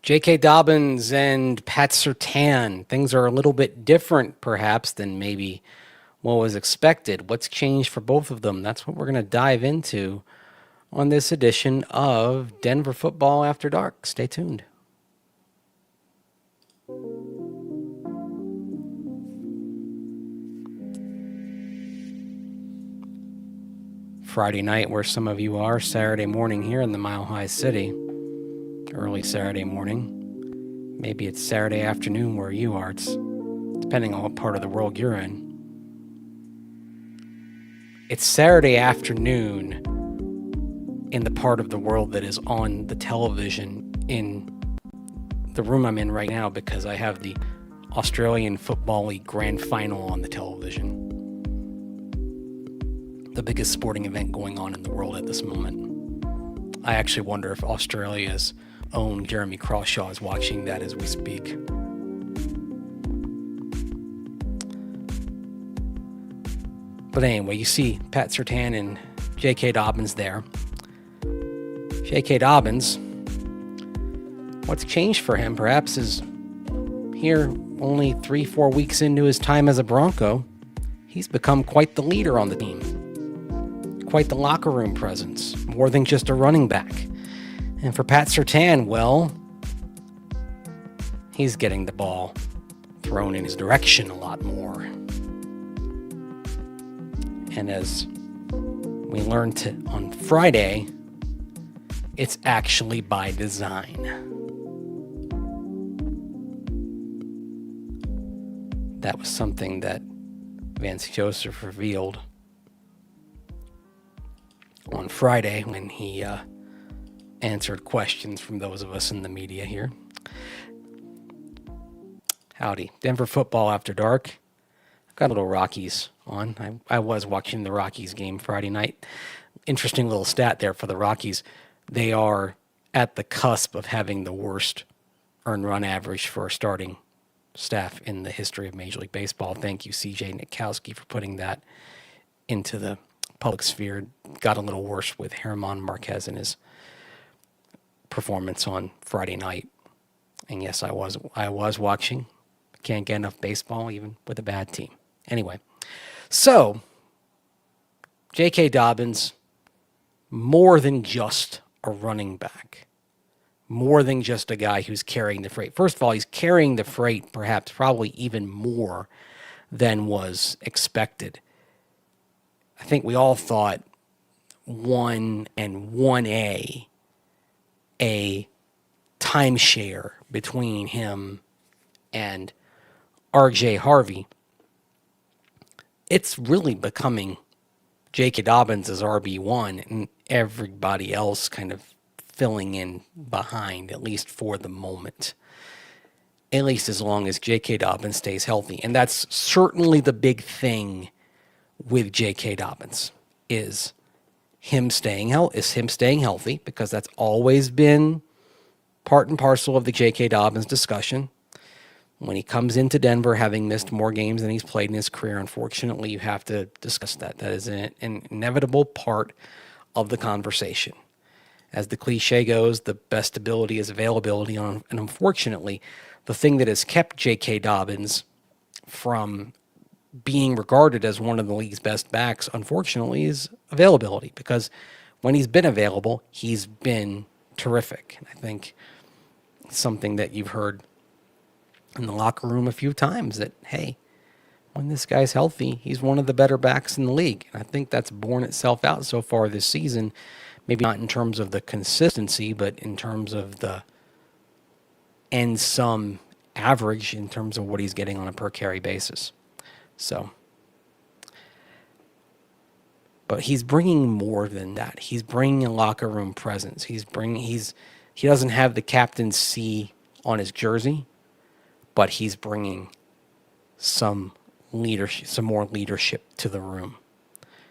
J.K. Dobbins and Pat Surtain. Things are a little bit different, perhaps, than maybe what was expected. What's changed for both of them? That's what we're going to dive into on this edition of Denver Football After Dark. Stay tuned. Friday night, where some of you are, Saturday morning here in the Mile High City. Early Saturday morning. Maybe it's Saturday afternoon where you are. It's depending on what part of the world you're in. It's Saturday afternoon in the part of the world that is on the television in the room I'm in right now, because I have the Australian Football League Grand Final on the television. The biggest sporting event going on in the world at this moment. I actually wonder if Australia's own Jeremy Crawshaw is watching that as we speak. But anyway, you see Pat Surtain and J.K. Dobbins there. J.K. Dobbins, what's changed for him perhaps is here only 3-4 weeks into his time as a Bronco, he's become quite the leader on the team. Quite the locker room presence, more than just a running back. And for Pat Surtain, well, he's getting the ball thrown in his direction a lot more. And as we learned on Friday, it's actually by design. That was something that Vance Joseph revealed on Friday when he answered questions from those of us in the media here. Howdy. Denver Football After Dark. I've got a little Rockies on. I was watching the Rockies game Friday night. Interesting little stat there for the Rockies. They are at the cusp of having the worst earned run average for a starting staff in the history of Major League Baseball. Thank you, C.J. Nitkowski, for putting that into the public sphere. Got a little worse with German Marquez and his performance on Friday night. And yes, I was watching. Can't get enough baseball even with a bad team. Anyway, so J.K. Dobbins, more than just a running back, more than just a guy who's carrying the freight. First of all, he's carrying the freight perhaps probably even more than was expected. I think we all thought 1 and 1A, a timeshare between him and R.J. Harvey. It's really becoming J.K. Dobbins as RB1 and everybody else kind of filling in behind, at least for the moment. At least as long as J.K. Dobbins stays healthy. And that's certainly the big thing with J.K. Dobbins, is him staying healthy, because that's always been part and parcel of the J.K. Dobbins discussion. When he comes into Denver, having missed more games than he's played in his career, unfortunately, you have to discuss that. That is an inevitable part of the conversation. As the cliche goes, the best ability is availability. And unfortunately, the thing that has kept J.K. Dobbins from being regarded as one of the league's best backs, unfortunately, is availability. Because when he's been available, he's been terrific. And I think it's something that you've heard in the locker room a few times, that, hey, when this guy's healthy, he's one of the better backs in the league. And I think that's borne itself out so far this season. Maybe not in terms of the consistency, but in terms of the end sum average in terms of what he's getting on a per carry basis. So, but he's bringing more than that. He's bringing a locker room presence. He doesn't have the captain's C on his jersey, but he's bringing some leadership, some more leadership to the room.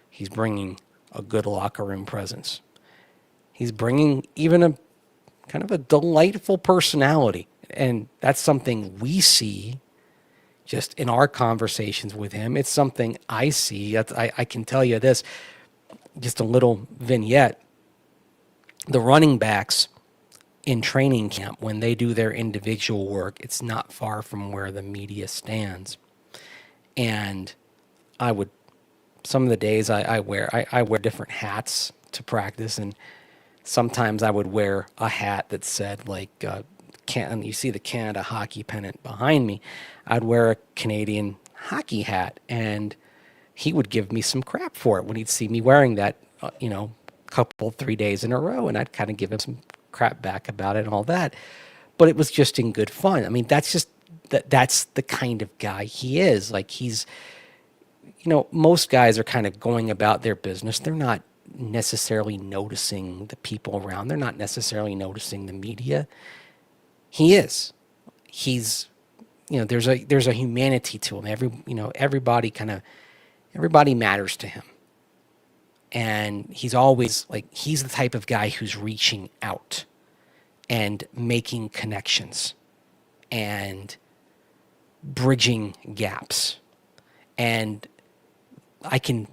He's bringing a good locker room presence. He's bringing even a kind of a delightful personality. And that's something we see just in our conversations with him. It's something I see. I can tell you this, just a little vignette. The running backs in training camp, when they do their individual work, it's not far from where the media stands. And I would, some of the days I wear different hats to practice, and sometimes I would wear a hat that said like, you see the Canada hockey pennant behind me. I'd wear a Canadian hockey hat, and he would give me some crap for it when he'd see me wearing that, couple 3 days in a row, and I'd kind of give him some crap back about it and all that. But it was just in good fun. I mean, that's the kind of guy he is. Like most guys are kind of going about their business. They're not necessarily noticing the people around. They're not necessarily noticing the media. He is. He's, there's a humanity to him. Everybody matters to him. And he's always he's the type of guy who's reaching out and making connections and bridging gaps. And I can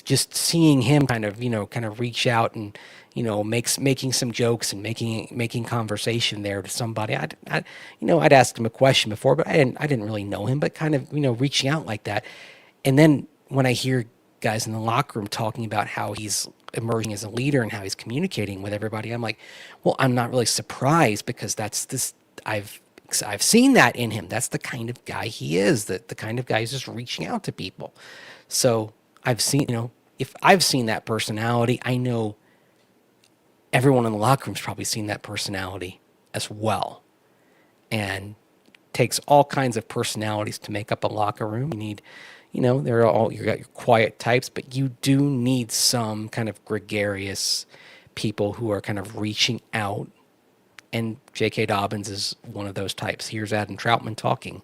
just seeing him kind of reach out and, making some jokes and making conversation there to somebody. I'd asked him a question before, but I didn't really know him, but kind of, reaching out like that. And then when I hear guys in the locker room talking about how he's emerging as a leader and how he's communicating with everybody, I'm like, well, I'm not really surprised, because I've seen that in him. That's the kind of guy he is, the kind of guy who's just reaching out to people. So I've seen, if I've seen that personality, I know everyone in the locker room's probably seen that personality as well. And takes all kinds of personalities to make up a locker room. You need, you got your quiet types, but you do need some kind of gregarious people who are kind of reaching out. And J.K. Dobbins is one of those types. Here's Adam Troutman talking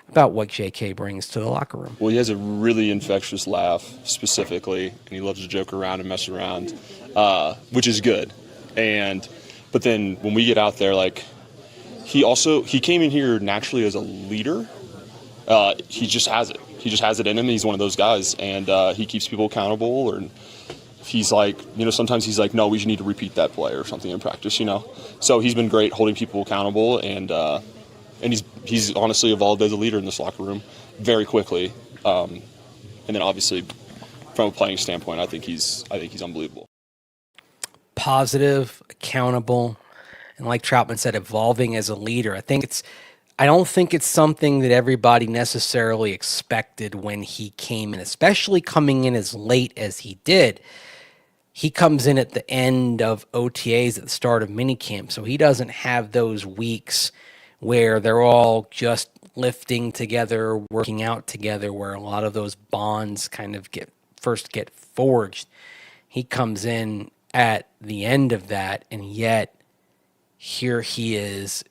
about what J.K. brings to the locker room. Well, he has a really infectious laugh, specifically, and he loves to joke around and mess around, which is good. But then when we get out there, he came in here naturally as a leader. He just has it. He just has it in him. He's one of those guys, and he keeps people accountable. Or he's sometimes he's like, no, we just need to repeat that play or something in practice, So he's been great holding people accountable, and he's honestly evolved as a leader in this locker room very quickly. And then obviously, from a playing standpoint, I think he's unbelievable. Positive, accountable, and like Troutman said, evolving as a leader. I don't think it's something that everybody necessarily expected when he came in, especially coming in as late as he did. He comes in at the end of OTAs at the start of minicamp, so he doesn't have those weeks where they're all just lifting together, working out together, where a lot of those bonds kind of get forged. He comes in at the end of that, and yet here he is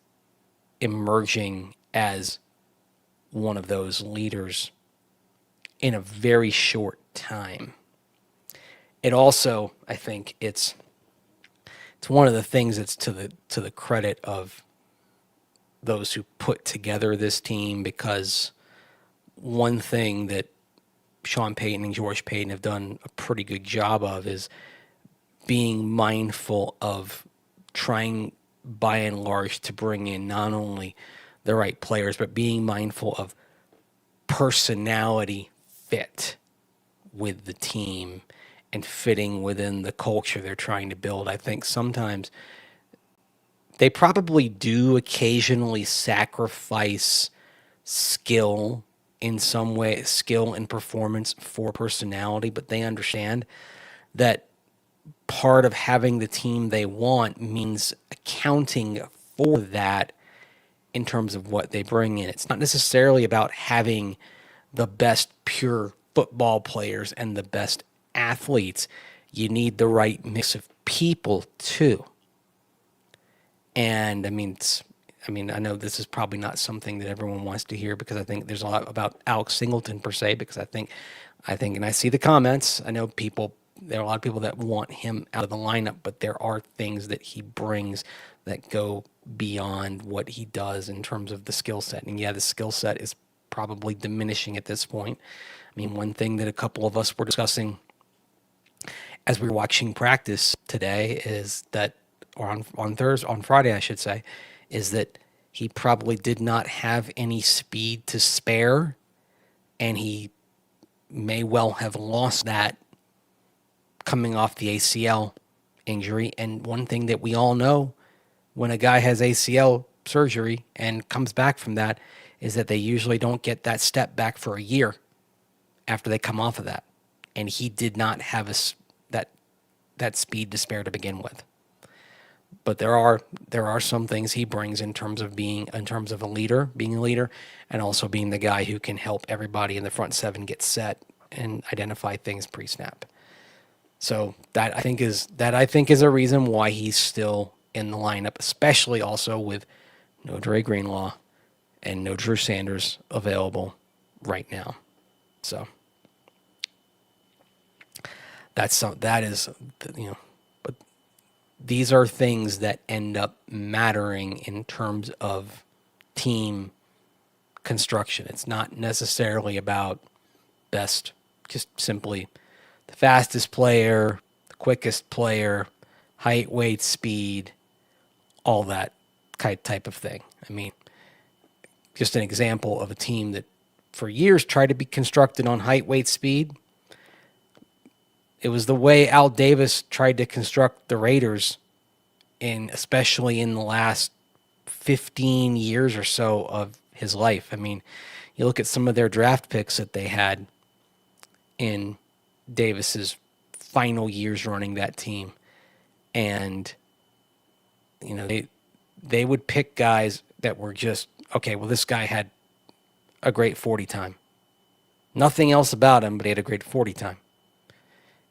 emerging as one of those leaders in a very short time. It also, I think it's one of the things that's to the credit of those who put together this team, because one thing that Sean Payton and George Payton have done a pretty good job of is being mindful of trying, by and large, to bring in not only the right players, but being mindful of personality fit with the team and fitting within the culture they're trying to build. I think sometimes they probably do occasionally sacrifice skill in some way, skill and performance for personality, but they understand that part of having the team they want means accounting for that in terms of what they bring in. It's not necessarily about having the best pure football players and the best athletes. You need the right mix of people too. And I know this is probably not something that everyone wants to hear, because I think there's a lot about Alex Singleton per se, because I think, and I see the comments, I know there are a lot of people that want him out of the lineup, but there are things that he brings that go beyond what he does in terms of the skill set. And yeah, the skill set is probably diminishing at this point. One thing that a couple of us were discussing as we were watching practice today is that or on Friday, I should say, is that he probably did not have any speed to spare, and he may well have lost that coming off the ACL injury. And one thing that we all know when a guy has ACL surgery and comes back from that is that they usually don't get that step back for a year after they come off of that. And he did not have that speed to spare to begin with. But there are some things he brings in terms of being a leader, and also being the guy who can help everybody in the front seven get set and identify things pre-snap. So that I think is a reason why he's still in the lineup, especially also with no Dre Greenlaw and no Drew Sanders available right now. So but these are things that end up mattering in terms of team construction. It's not necessarily about just simply the fastest player, the quickest player, height, weight, speed, all that type of thing. I mean, just an example of a team that for years tried to be constructed on height, weight, speed. It was the way Al Davis tried to construct the Raiders, especially in the last 15 years or so of his life. I mean, you look at some of their draft picks that they had in Davis's final years running that team, and they would pick guys that were just okay. Well, this guy had a great 40 time. Nothing else about him, but he had a great 40 time.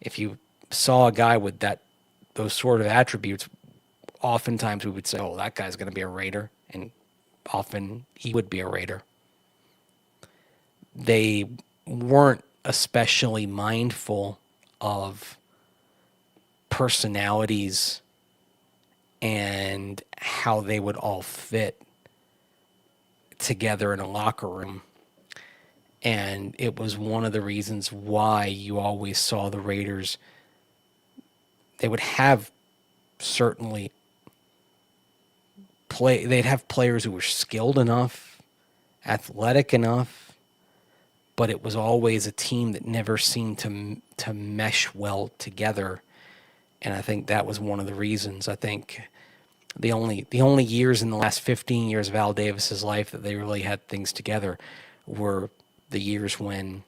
If you saw a guy with those sort of attributes, oftentimes we would say, oh, that guy's going to be a Raider, and often he would be a Raider. They weren't especially mindful of personalities and how they would all fit together in a locker room. And it was one of the reasons why you always saw the Raiders. They would have certainly they'd have players who were skilled enough, athletic enough, but it was always a team that never seemed to mesh well together. And I think that was one of the reasons. I think the only years in the last 15 years of Al Davis's life that they really had things together were the years when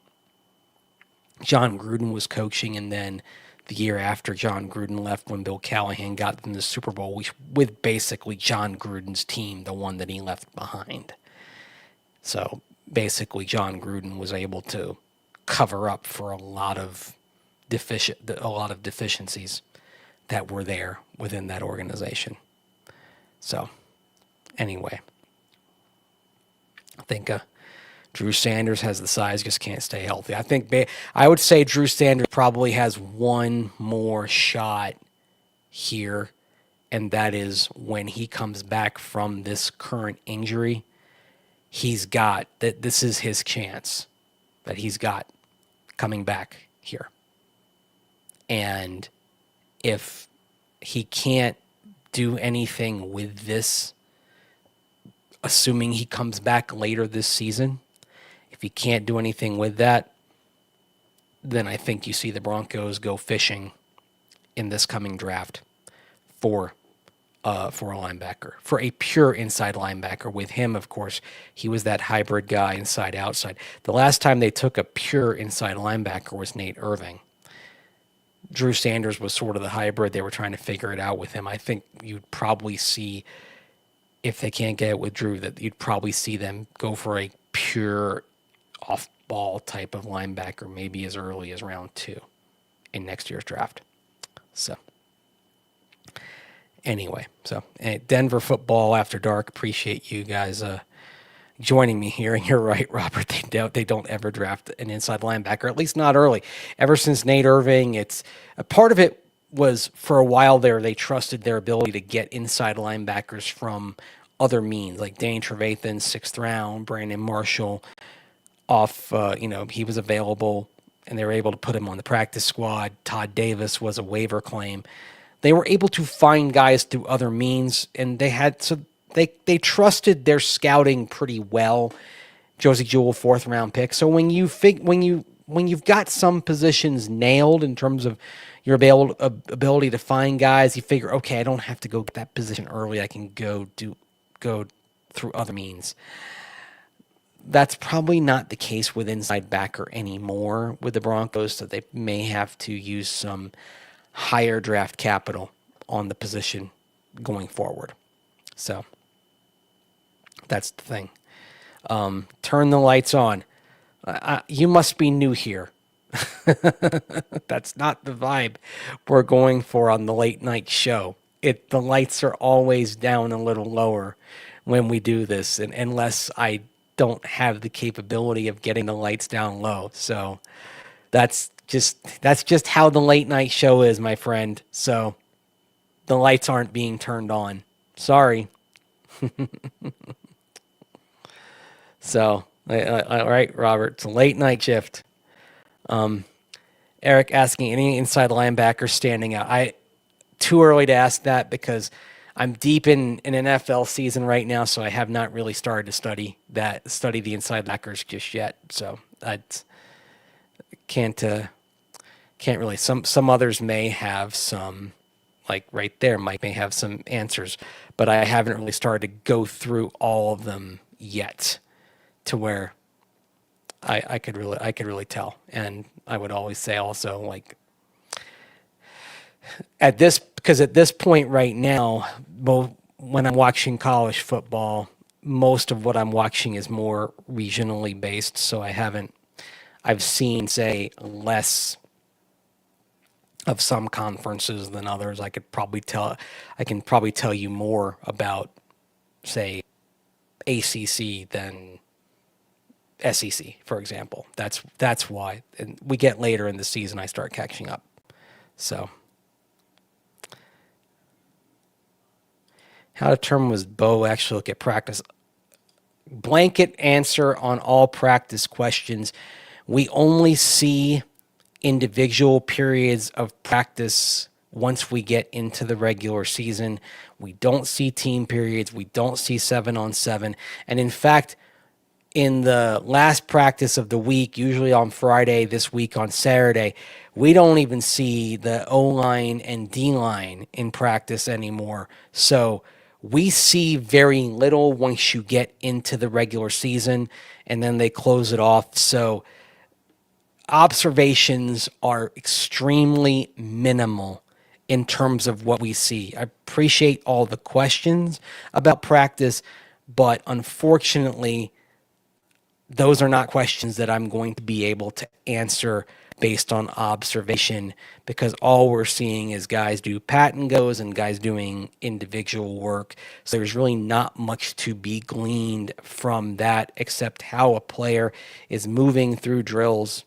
John Gruden was coaching, and then the year after John Gruden left when Bill Callahan got them the Super Bowl with basically John Gruden's team, the one that he left behind. So basically John Gruden was able to cover up for a lot of deficiencies that were there within that organization. So anyway, I think Drew Sanders has the size, just can't stay healthy. I would say Drew Sanders probably has one more shot here, and that is when he comes back from this current injury. This is his chance that he's got coming back here. And if he can't do anything with this, assuming he comes back later this season, if he can't do anything with that, then I think you see the Broncos go fishing in this coming draft for a linebacker, for a pure inside linebacker. With him, of course, he was that hybrid guy, inside outside. The last time they took a pure inside linebacker was Nate Irving. Drew Sanders was sort of the hybrid. They were trying to figure it out with him. I think you'd probably see, if they can't get it with Drew, that you'd probably see them go for a pure off-ball type of linebacker, maybe as early as round 2 in next year's draft. So anyway, Denver football after dark. Appreciate you guys joining me here. And you're right, Robert. They don't ever draft an inside linebacker, at least not early. Ever since Nate Irving, it's a part of it was for a while there. They trusted their ability to get inside linebackers from other means, like Dane Trevathan, 6th round, Brandon Marshall. He was available, and they were able to put him on the practice squad. Todd Davis was a waiver claim. they were able to find guys through other means, and they trusted their scouting pretty well. Josie Jewell, 4th-round pick. So when you've got some positions nailed in terms of your ability to find guys, you figure, okay, I don't have to go get that position early. I can go through other means. That's probably not the case with inside backer anymore with the Broncos, so they may have to use some higher draft capital on the position going forward. So that's the thing. Turn the lights on. You must be new here. That's not the vibe we're going for on the late night show. The lights are always down a little lower when we do this, and unless I don't have the capability of getting the lights down low. So that's just how the late night show is, my friend. So the lights aren't being turned on. Sorry. So, all right, Robert, it's a late night shift. Eric asking, any inside linebackers standing out? Too early to ask that because I'm deep in an NFL season right now, so I have not really started to study the inside linebackers just yet. So I can't really. Some others may have some, like right there, Mike may have some answers, but I haven't really started to go through all of them yet, to where I could really tell. And I would always say also, like, at this point right now, both when I'm watching college football, most of what I'm watching is more regionally based. So I've seen, say, less of some conferences than others. I can probably tell you more about, say, ACC than SEC, for example. That's why. And we get later in the season, I start catching up. So, how determined was Bo actually look at practice? Blanket answer on all practice questions. We only see individual periods of practice once we get into the regular season. We don't see team periods. We don't see 7-on-7. And in fact, in the last practice of the week, usually on Friday, this week on Saturday, we don't even see the O-line and D-line in practice anymore. So we see very little once you get into the regular season, and then they close it off. So observations are extremely minimal in terms of what we see. I appreciate all the questions about practice, but unfortunately, those are not questions that I'm going to be able to answer based on observation, because all we're seeing is guys do pat and goes and guys doing individual work. So there's really not much to be gleaned from that except how a player is moving through drills.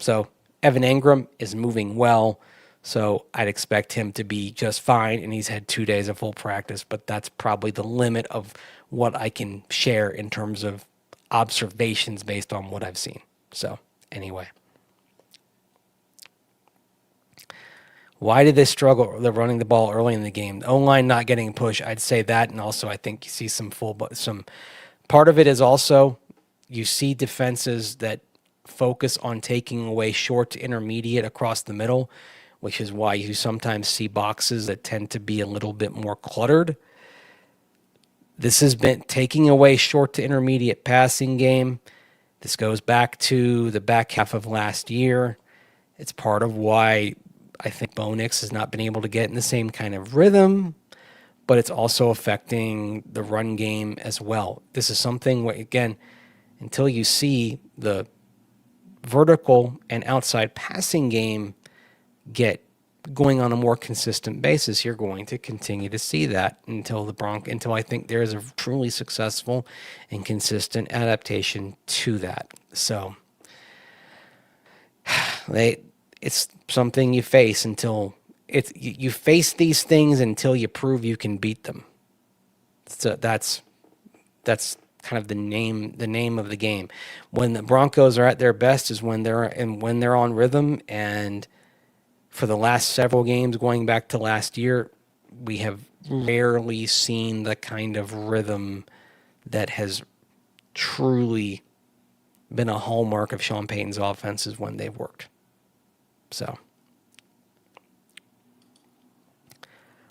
So Evan Engram is moving well, so I'd expect him to be just fine, and he's had 2 days of full practice, but that's probably the limit of what I can share in terms of observations based on what I've seen. So anyway, why did they struggle? They're running the ball early in the game. O-line not getting a push. I'd say that, and also I think you see some part of it is also you see defenses that focus on taking away short to intermediate across the middle, which is why you sometimes see boxes that tend to be a little bit more cluttered. This has been taking away short to intermediate passing game. This goes back to the back half of last year. It's part of why I think Bo Nix has not been able to get in the same kind of rhythm, but it's also affecting the run game as well. This is something where, again, until you see the vertical and outside passing game get going on a more consistent basis, you're going to continue to see that until I think there is a truly successful and consistent adaptation to that. So it's something you face until you face these things until you prove you can beat them. So that's kind of the name of the game. When the Broncos are at their best is when they're on rhythm, and for the last several games going back to last year, we have rarely seen the kind of rhythm that has truly been a hallmark of Sean Payton's offenses when they've worked. So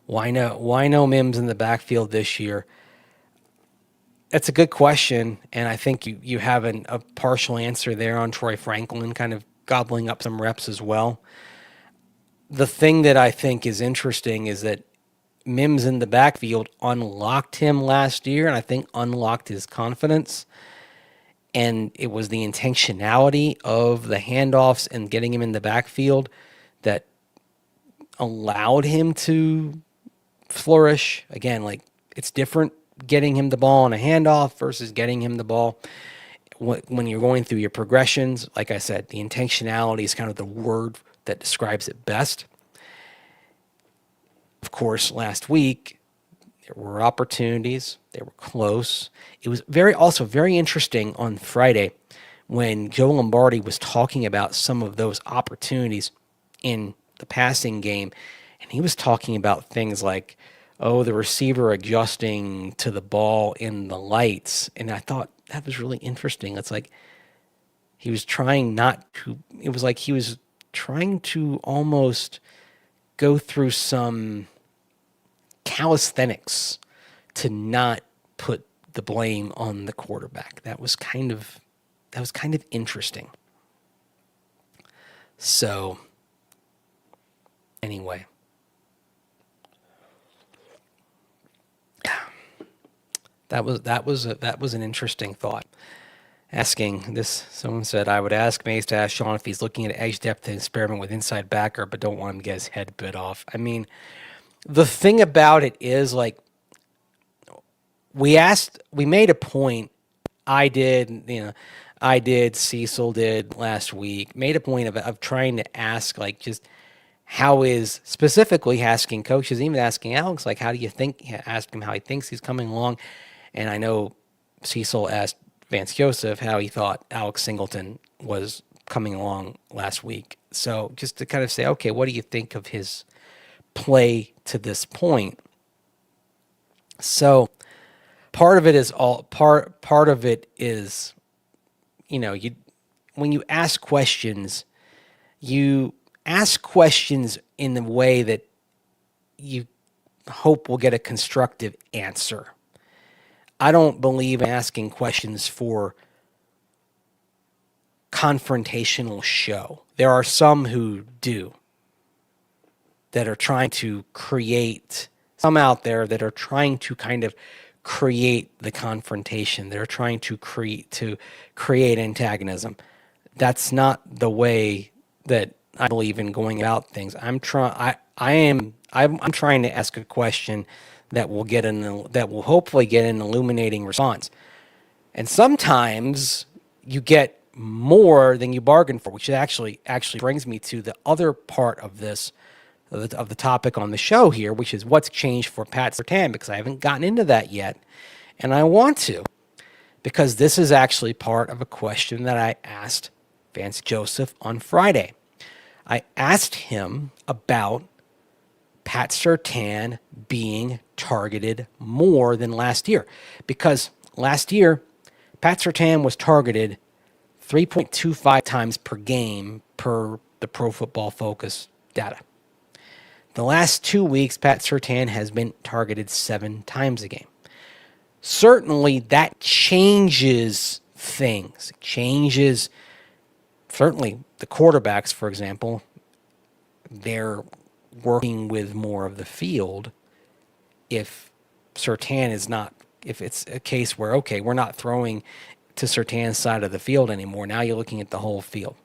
why no Mims in the backfield this year? That's a good question, and I think you have a partial answer there on Troy Franklin kind of gobbling up some reps as well. The thing that I think is interesting is that Mims in the backfield unlocked him last year, and I think unlocked his confidence. And it was the intentionality of the handoffs and getting him in the backfield that allowed him to flourish. Again, like, it's different getting him the ball on a handoff versus getting him the ball when you're going through your progressions. Like I said, the intentionality is kind of the word that describes it best. Of course, last week, there were opportunities. They were close. It was also very interesting on Friday when Joe Lombardi was talking about some of those opportunities in the passing game. And he was talking about things like, the receiver adjusting to the ball in the lights. And I thought that was really interesting. It's like he was trying to almost go through some calisthenics to not put the blame on the quarterback. That was kind of interesting. So anyway, that was an interesting thought. Asking this, someone said, I would ask Mase to ask Sean if he's looking at edge depth to experiment with inside backer, but don't want him to get his head bit off. I mean, the thing about it is, like, we made a point. I did, Cecil did last week, made a point of trying to ask, like, just how is, specifically asking coaches, even asking Alex, like, how do you think, ask him how he thinks he's coming along. And I know Cecil asked Vance Joseph how he thought Alex Singleton was coming along last week. So just to kind of say, okay, what do you think of his play to this point? So part of it is when you ask questions in the way that you hope will get a constructive answer. I don't believe in asking questions for confrontational show. There are some who do, that are trying to create, some out there that are trying to kind of create the confrontation. They're trying to create antagonism. That's not the way that I believe in going about things. I'm trying to ask a question that will hopefully get an illuminating response. And sometimes you get more than you bargained for, which actually brings me to the other part of this, of the topic on the show here, which is what's changed for Pat Surtain, because I haven't gotten into that yet. And I want to, because this is actually part of a question that I asked Vance Joseph on Friday. I asked him about Pat Surtain being targeted more than last year, because last year Pat Surtain was targeted 3.25 times per game per the Pro Football Focus data. The last 2 weeks, Pat Surtain has been targeted 7 times a game. Certainly that changes things. It changes, certainly the quarterbacks, for example, they're working with more of the field. If it's a case where, okay, we're not throwing to Surtain's side of the field anymore, now you're looking at the whole field.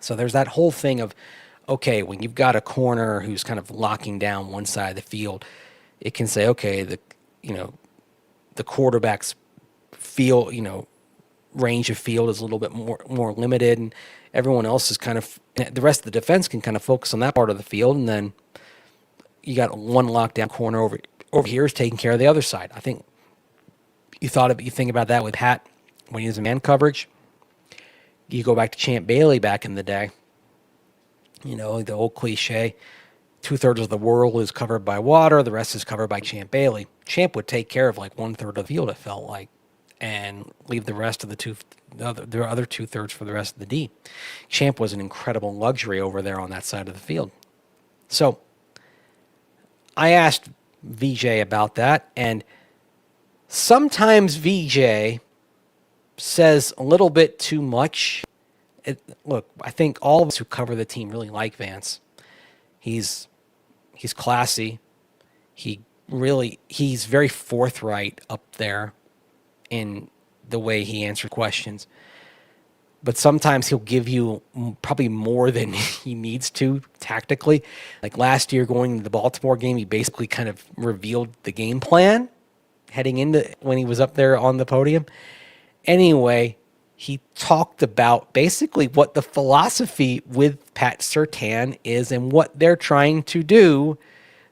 So there's that whole thing of, okay, when you've got a corner who's kind of locking down one side of the field, it can say, okay, the quarterback's field, range of field is a little bit more limited, and everyone else is the rest of the defense can kind of focus on that part of the field, and then you got one lockdown corner over here is taking care of the other side. I think you think about that with Pat when he was in man coverage. You go back to Champ Bailey back in the day. You know, the old cliche, 2/3 of the world is covered by water, the rest is covered by Champ Bailey. Champ would take care of like 1/3 of the field, it felt like, and leave the rest of the other 2/3 for the rest of the D. Champ was an incredible luxury over there on that side of the field. So I asked VJ about that, and sometimes VJ says a little bit too much. Look, I think all of us who cover the team really like Vance. He's classy. He's very forthright up there in the way he answers questions. But sometimes he'll give you probably more than he needs to tactically. Like last year going to the Baltimore game, he basically kind of revealed the game plan heading into when he was up there on the podium. Anyway, he talked about basically what the philosophy with Pat Surtain is and what they're trying to do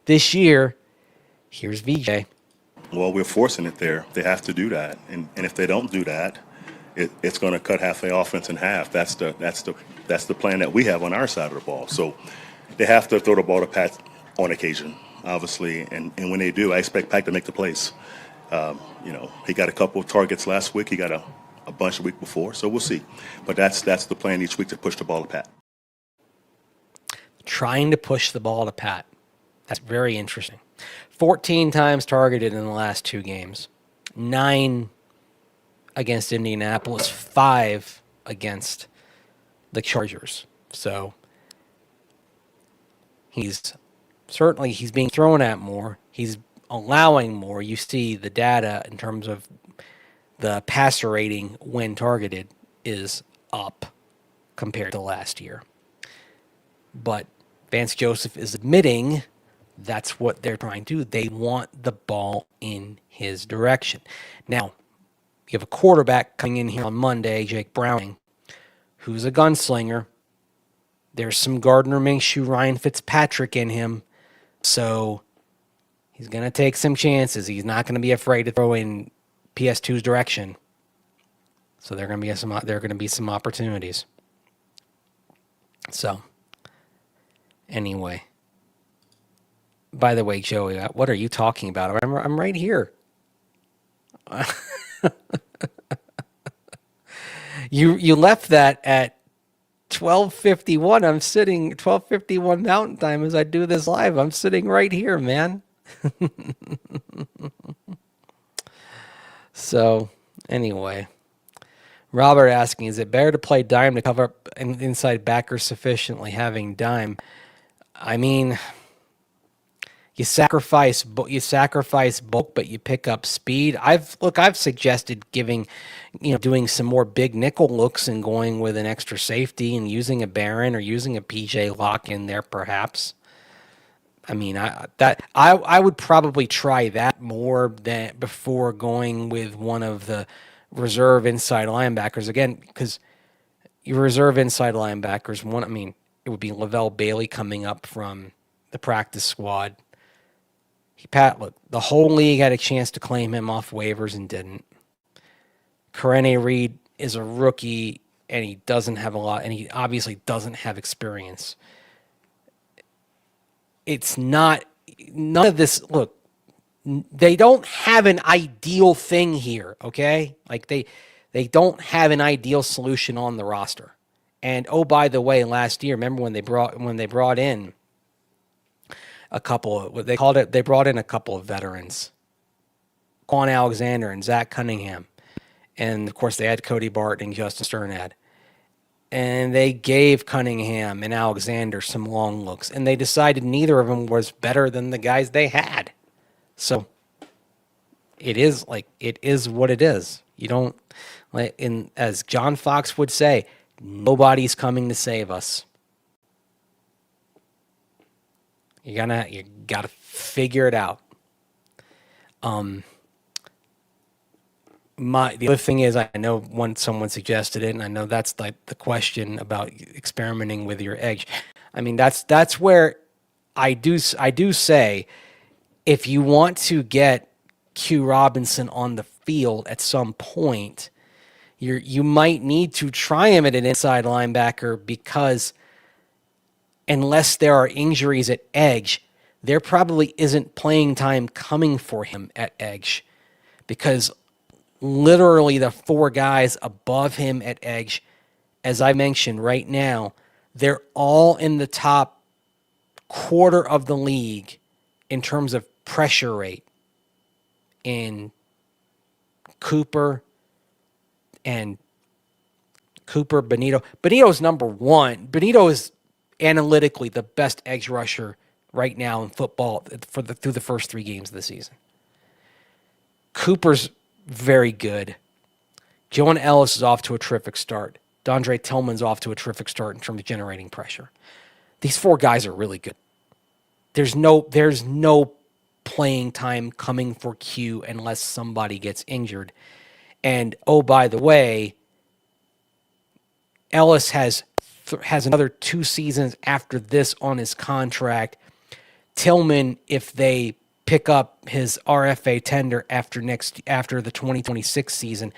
this year. Here's VJ. Well, we're forcing it there. They have to do that. And if they don't do that, it's going to cut half the offense in half. That's the plan that we have on our side of the ball. So they have to throw the ball to Pat on occasion, obviously. And when they do, I expect Pat to make the plays. He got a couple of targets last week. He got a bunch the week before. So we'll see. But that's the plan each week, to push the ball to Pat. Trying to push the ball to Pat. That's very interesting. 14 times targeted in the last 2 games. 9 against Indianapolis, 5 against the Chargers. So he's being thrown at more. He's allowing more. You see the data in terms of the passer rating when targeted is up compared to last year. But Vance Joseph is admitting that's what they're trying to do. They want the ball in his direction. Now, you have a quarterback coming in here on Monday, Jake Browning, who's a gunslinger. There's some Gardner Minshew, Ryan Fitzpatrick in him. So he's going to take some chances. He's not going to be afraid to throw in PS2's direction. So there are going to be some opportunities. So anyway, by the way, Joey, what are you talking about? I'm right here. You left that at 12:51. I'm sitting 12:51 Mountain Time as I do this live. I'm sitting right here, man. So anyway, Robert asking, is it better to play dime to cover up an inside backer sufficiently having dime? I mean, you sacrifice bulk, but you pick up speed. I've suggested doing some more big nickel looks and going with an extra safety and using a Barron or using a PJ Lock in there, perhaps. I mean, I would probably try that more than before going with one of the reserve inside linebackers again, because your reserve inside linebackers. It would be Lavelle Bailey coming up from the practice squad. Look, the whole league had a chance to claim him off waivers and didn't. Karene Reed is a rookie, and he doesn't have a lot, and he obviously doesn't have experience. It's not, none of this, look, they don't have an ideal thing here, okay? Like, they don't have an ideal solution on the roster. And, oh, by the way, last year, remember when they brought in a couple of, they brought in a couple of veterans, Quan Alexander and Zach Cunningham. And, of course, they had Cody Barton and Justin Sternad. And they gave Cunningham and Alexander some long looks. And they decided neither of them was better than the guys they had. So it is what it is. You don't, as John Fox would say, nobody's coming to save us. You gotta figure it out. The other thing is, I know someone suggested it, and I know that's like the question about experimenting with your edge. I mean, that's where I do say, if you want to get Q Robinson on the field at some point, you might need to try him at an inside linebacker, because unless there are injuries at edge, there probably isn't playing time coming for him at edge, because literally the 4 guys above him at edge, as I mentioned right now, they're all in the top quarter of the league in terms of pressure rate. In Cooper, Benito. Benito's number 1. Benito is analytically the best edge rusher right now in football through the first 3 games of the season. Cooper's very good. Joan Ellis is off to a terrific start. Dondre Tillman's off to a terrific start in terms of generating pressure. These 4 guys are really good. There's no playing time coming for Q unless somebody gets injured. And oh, by the way, Ellis has another 2 seasons after this on his contract. Tillman, if they pick up his RFA tender after the 2026 season,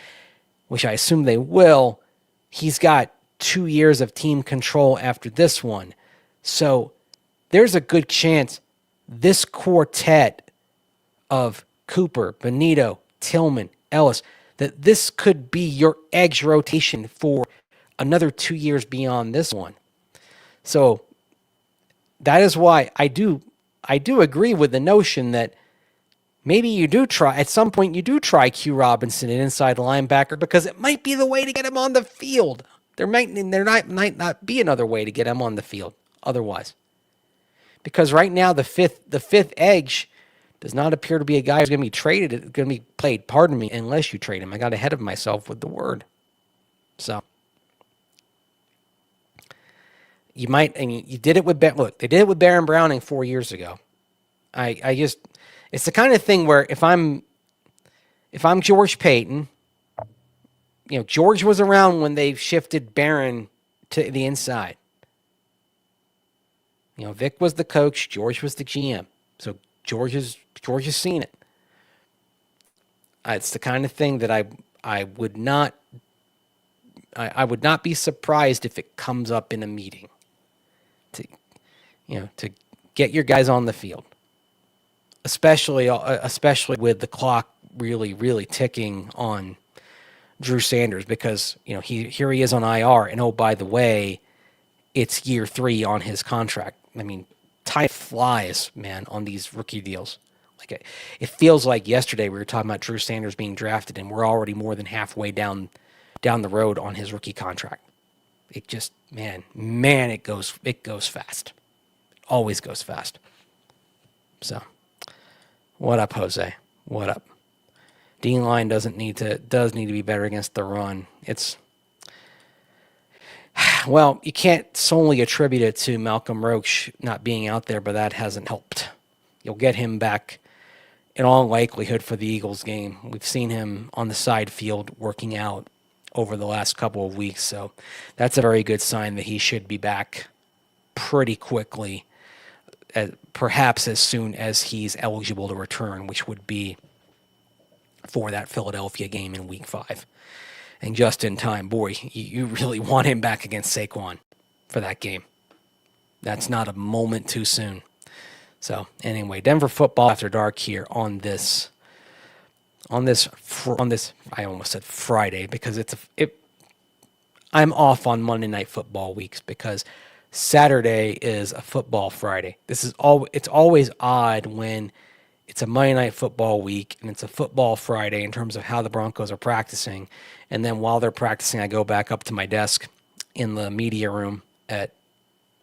which I assume they will, he's got 2 years of team control after this one. So there's a good chance this quartet of Cooper, Benito, Tillman, Ellis, that this could be your edge rotation for another 2 years beyond this one. So that is why I do agree with the notion that maybe you do try, at some point you do try Q Robinson, an inside linebacker, because it might be the way to get him on the field. There might not be another way to get him on the field otherwise. Because right now the fifth edge does not appear to be a guy who's going to be traded, going to be played, unless you trade him. I got ahead of myself with the word. So you did it with they did it with Baron Browning 4 years ago. It's the kind of thing where if I'm George Payton, George was around when they shifted Baron to the inside. Vic was the coach, George was the GM. So George has seen it. It's the kind of thing that I would not be surprised if it comes up in a meeting to get your guys on the field, especially with the clock really, really ticking on Drew Sanders, because here he is on IR, and oh, by the way, it's year 3 on his contract. I mean, time flies, man, on these rookie deals. Like it feels like yesterday we were talking about Drew Sanders being drafted, and we're already more than halfway down the road on his rookie contract. It just, man, it goes fast. It always goes fast. So, what up, Jose? What up? Dean Line does need to be better against the run. Well, you can't solely attribute it to Malcolm Roach not being out there, but that hasn't helped. You'll get him back in all likelihood for the Eagles game. We've seen him on the side field working out over the last couple of weeks, so that's a very good sign that he should be back pretty quickly, perhaps as soon as he's eligible to return, which would be for that Philadelphia game in Week 5. And just in time, boy, you really want him back against Saquon for that game. That's not a moment too soon. So anyway, Denver football after dark here on this. I almost said Friday, because I'm off on Monday Night Football weeks because Saturday is a football Friday. It's always odd when it's a Monday Night Football week and it's a football Friday in terms of how the Broncos are practicing. And then while they're practicing, I go back up to my desk in the media room at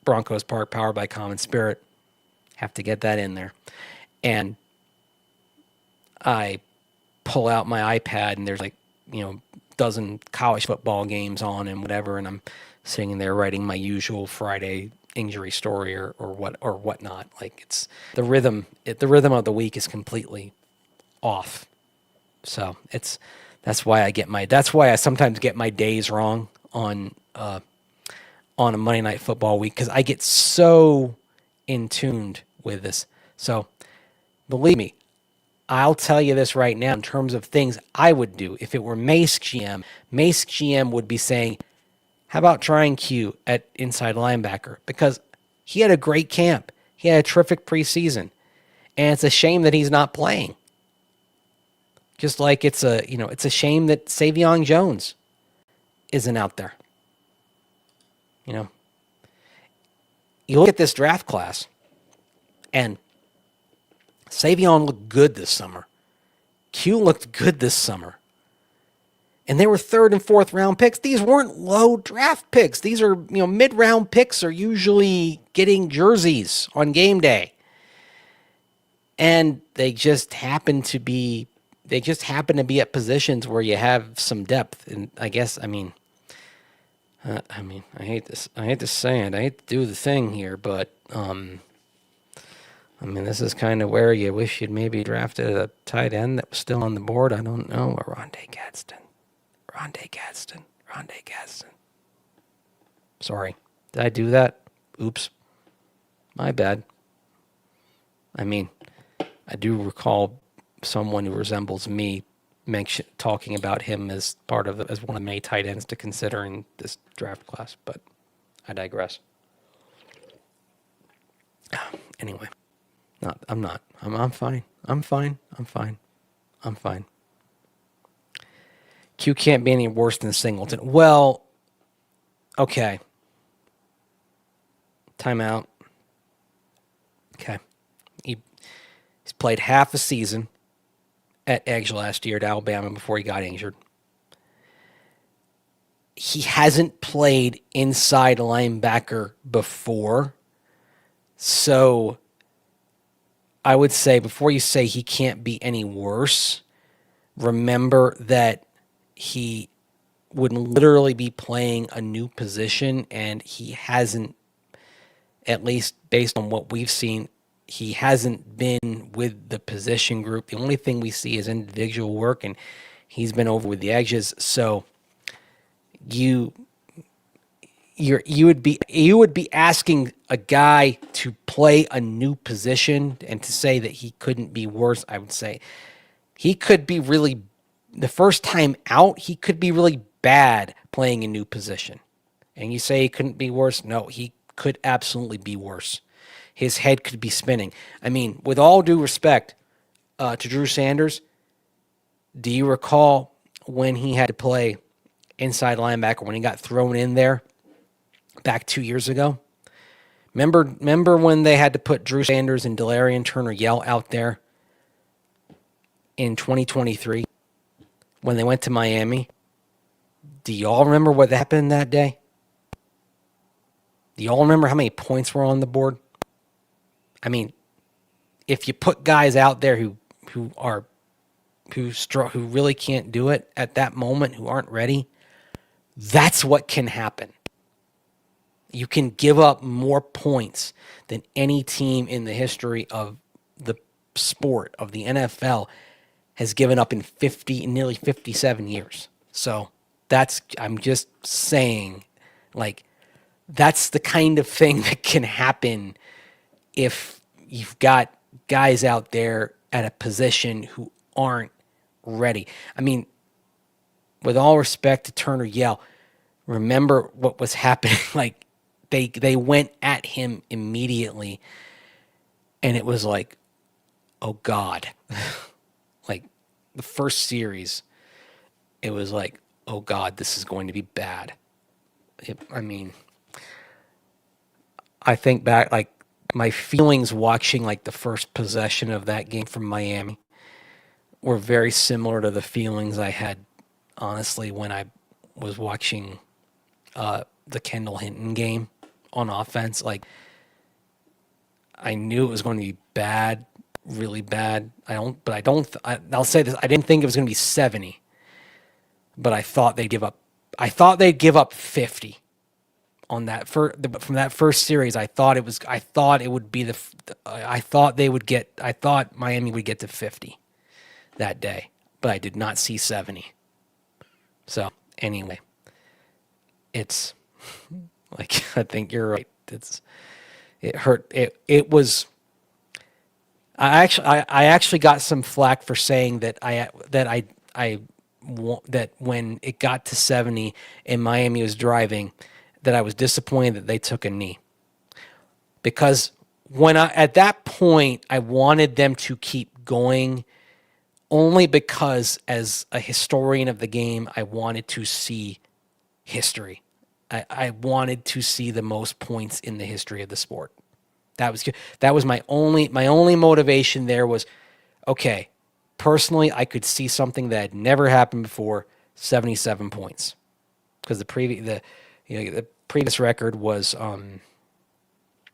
Broncos Park, powered by Common Spirit. Have to get that in there. And I pull out my iPad, and there's dozen college football games on and whatever, and I'm sitting there writing my usual Friday injury story or whatnot. Like, it's the rhythm of the week is completely off. So that's why I sometimes get my days wrong on a Monday Night Football week, because I get so in tuned with this. So believe me, I'll tell you this right now in terms of things I would do. If it were Mase GM would be saying, how about trying Q at inside linebacker? Because He had a great camp. He had a terrific preseason. And it's a shame that he's not playing. Just like it's a shame that Savion Jones isn't out there. You know, you look at this draft class, and Savion looked good this summer. Q looked good this summer. And they were 3rd and 4th round picks. These weren't low draft picks. These are, mid-round picks are usually getting jerseys on game day. And they just happen to be at positions where you have some depth. And I guess, I hate this. I hate to say it. I hate to do the thing here, but this is kind of where you wish you'd maybe drafted a tight end that was still on the board. I don't know. Or Rondé Gadsden. Sorry. Did I do that? Oops. My bad. I do recall someone who resembles me talking about him as as one of many tight ends to consider in this draft class, but I digress. Anyway, I'm fine. I'm fine. Q can't be any worse than Singleton. Well, okay. Timeout. Okay. He's played half a season at Edge last year at Alabama before he got injured. He hasn't played inside linebacker before. So I would say, before you say he can't be any worse, remember that he would literally be playing a new position, and he hasn't, at least based on what we've seen, he hasn't been with the position group. The only thing we see is individual work, and he's been over with the edges. So you would be asking a guy to play a new position, and to say that he couldn't be worse. I would say he could be really, the first time out, he could be really bad playing a new position. And you say he couldn't be worse? No, he could absolutely be worse. His head could be spinning. With all due respect to Drew Sanders, do you recall when he had to play inside linebacker, when he got thrown in there back 2 years ago? Remember when they had to put Drew Sanders and Delarian Turner-Yell out there in 2023 when they went to Miami? Do y'all remember what happened that day? Do y'all remember how many points were on the board? If you put guys out there who really can't do it at that moment, who aren't ready, that's what can happen. You can give up more points than any team in the history of the sport, of the NFL, has given up in nearly 57 years. So I'm just saying, that's the kind of thing that can happen if you've got guys out there at a position who aren't ready. With all respect to Turner-Yell, remember what was happening. They went at him immediately, and it was like, oh God. The first series, it was like, oh God, this is going to be bad. I think back, my feelings watching the first possession of that game from Miami were very similar to the feelings I had, honestly, when I was watching the Kendall Hinton game on offense. I knew it was going to be bad, really bad. I'll say this: I didn't think it was going to be 70, but I thought they'd give up. I thought they'd give up 50 on that from that first series. I thought Miami would get to 50 that day, but I did not see 70. So anyway, it's I think you're right. It hurt. It was. I actually got some flack for saying that when it got to 70 and Miami was driving, that I was disappointed that they took a knee. because at that point, I wanted them to keep going only because as a historian of the game, I wanted to see history. I wanted to see the most points in the history of the sport. That was my only motivation there was, okay, personally, I could see something that had never happened before, 77 points. Because the previous record was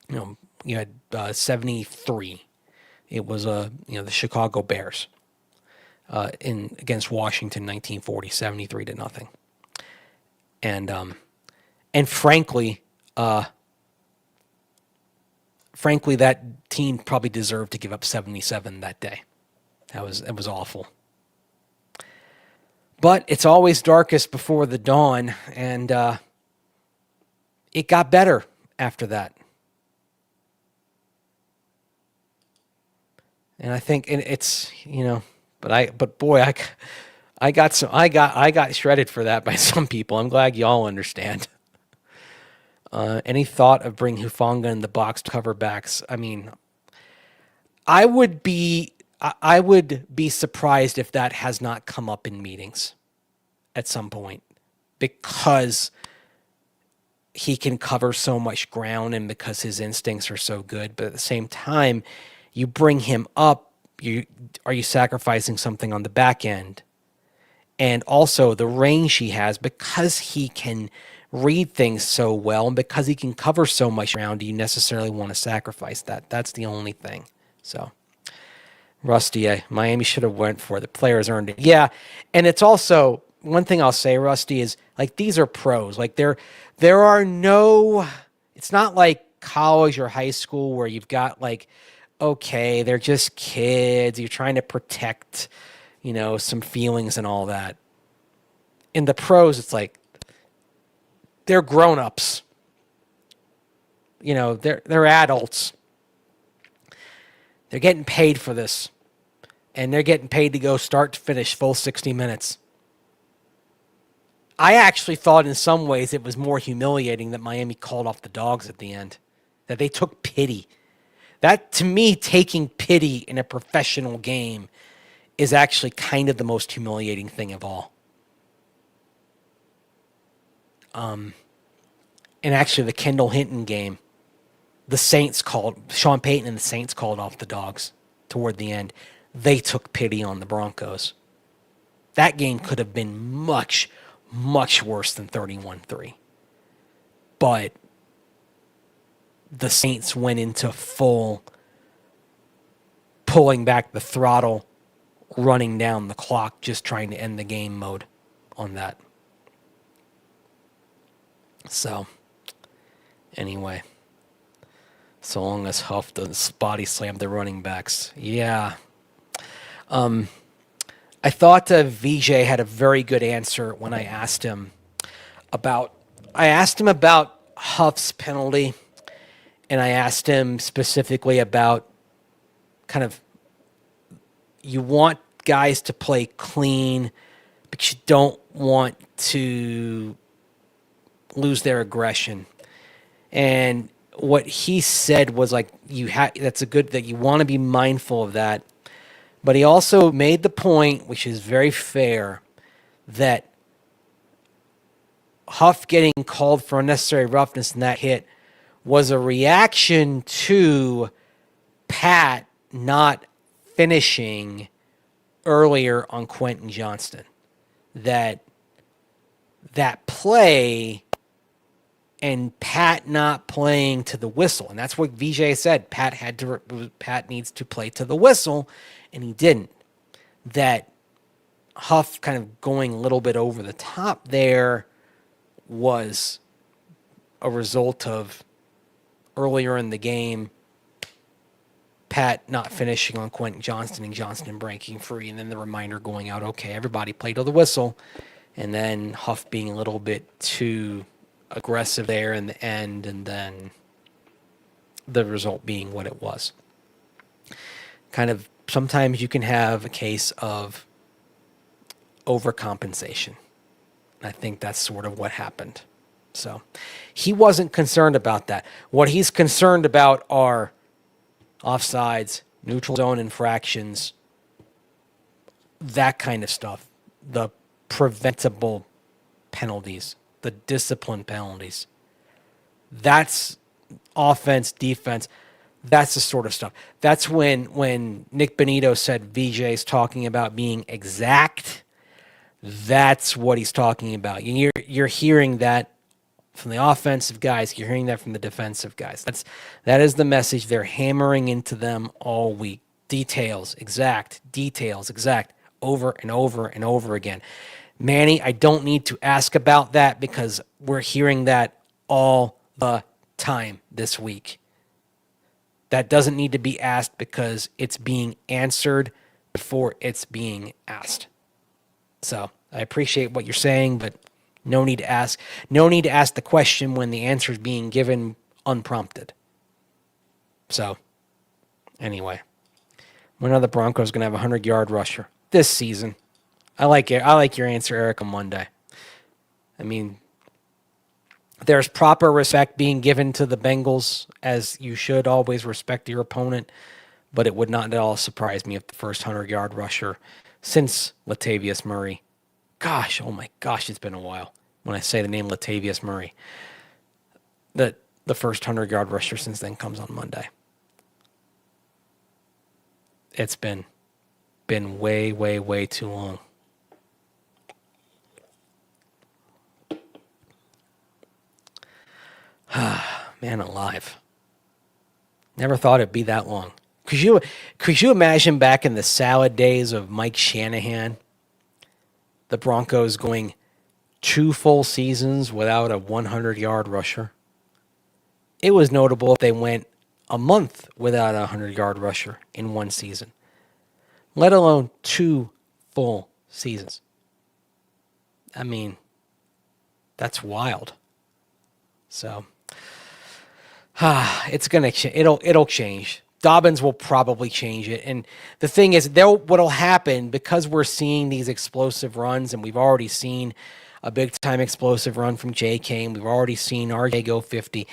you had 73. It was the Chicago Bears in against Washington 1940, 73 to nothing. And frankly, that team probably deserved to give up 77 that day. It was awful. But it's always darkest before the dawn, and it got better after that. And I think it's but boy, I got shredded for that by some people. I'm glad y'all understand. Any thought of bringing Hufanga in the box cover backs? I mean, I would be surprised if that has not come up in meetings at some point, because he can cover so much ground and because his instincts are so good. But at the same time, you bring him up, are you sacrificing something on the back end? And also the range he has, because he can read things so well and because he can cover so much ground, do you necessarily want to sacrifice that? That's the only thing. So, Rusty, Miami should have went for it. The players earned it. Yeah, and it's also, one thing I'll say, Rusty, is like these are pros. Like there are no, it's not like college or high school where you've got like, okay, they're just kids. You're trying to protect, some feelings and all that. In the pros, it's like they're grown-ups. They're adults. They're getting paid for this. And they're getting paid to go start to finish full 60 minutes. I actually thought in some ways it was more humiliating that Miami called off the Dogs at the end. That they took pity. That, to me, taking pity in a professional game is actually kind of the most humiliating thing of all. And actually, the Kendall Hinton game, Sean Payton and the Saints called off the Dogs toward the end. They took pity on the Broncos. That game could have been much, much worse than 31-3. But the Saints went into full pulling back the throttle, running down the clock, just trying to end the game mode on that. So, anyway, so long as Huff doesn't body slam the running backs. Yeah. I thought VJ had a very good answer when I asked him about Huff's penalty, and I asked him specifically about kind of, you want guys to play clean, but you don't want to lose their aggression. And what he said was like, that you want to be mindful of that. But he also made the point, which is very fair, that Huff getting called for unnecessary roughness in that hit was a reaction to Pat not finishing earlier on Quentin Johnston. That play and Pat not playing to the whistle. And that's what VJ said. Pat needs to play to the whistle, and he didn't. That Huff kind of going a little bit over the top there was a result of earlier in the game, Pat not finishing on Quentin Johnston and Johnston breaking free, and then the reminder going out, okay, everybody play to the whistle, and then Huff being a little bit too aggressive there in the end, and then the result being what it was. Kind of sometimes you can have a case of overcompensation. I think that's sort of what happened. So he wasn't concerned about that. What he's concerned about are offsides, neutral zone infractions, that kind of stuff. The preventable penalties, the discipline penalties. That's offense, defense. That's the sort of stuff. That's when Nick Benito said VJ's talking about being exact. That's what he's talking about. You're hearing that from the offensive guys. You're hearing that from the defensive guys. That is the message they're hammering into them all week. Details, exact, over and over and over again. Manny, I don't need to ask about that because we're hearing that all the time this week. That doesn't need to be asked because it's being answered before it's being asked. So I appreciate what you're saying, but no need to ask. No need to ask the question when the answer is being given unprompted. So anyway, when are the Broncos going to have a 100-yard rusher this season? I like it. I like your answer, Eric, on Monday. I mean, there's proper respect being given to the Bengals, as you should always respect your opponent, but it would not at all surprise me if the first 100-yard rusher since Latavius Murray, gosh, oh my gosh, it's been a while when I say the name Latavius Murray, that the first 100-yard rusher since then comes on Monday. It's been way, way, way too long. Man alive. Never thought it'd be that long. Could you imagine back in the salad days of Mike Shanahan, the Broncos going 2 full seasons without a 100-yard rusher? It was notable if they went a month without a 100-yard rusher in one season, let alone 2 full seasons. I mean, that's wild. So, it's gonna it'll change. Dobbins will probably change it, and the thing is, what'll happen because we're seeing these explosive runs, and we've already seen a big time explosive run from J.K. and we've already seen RJ go 50.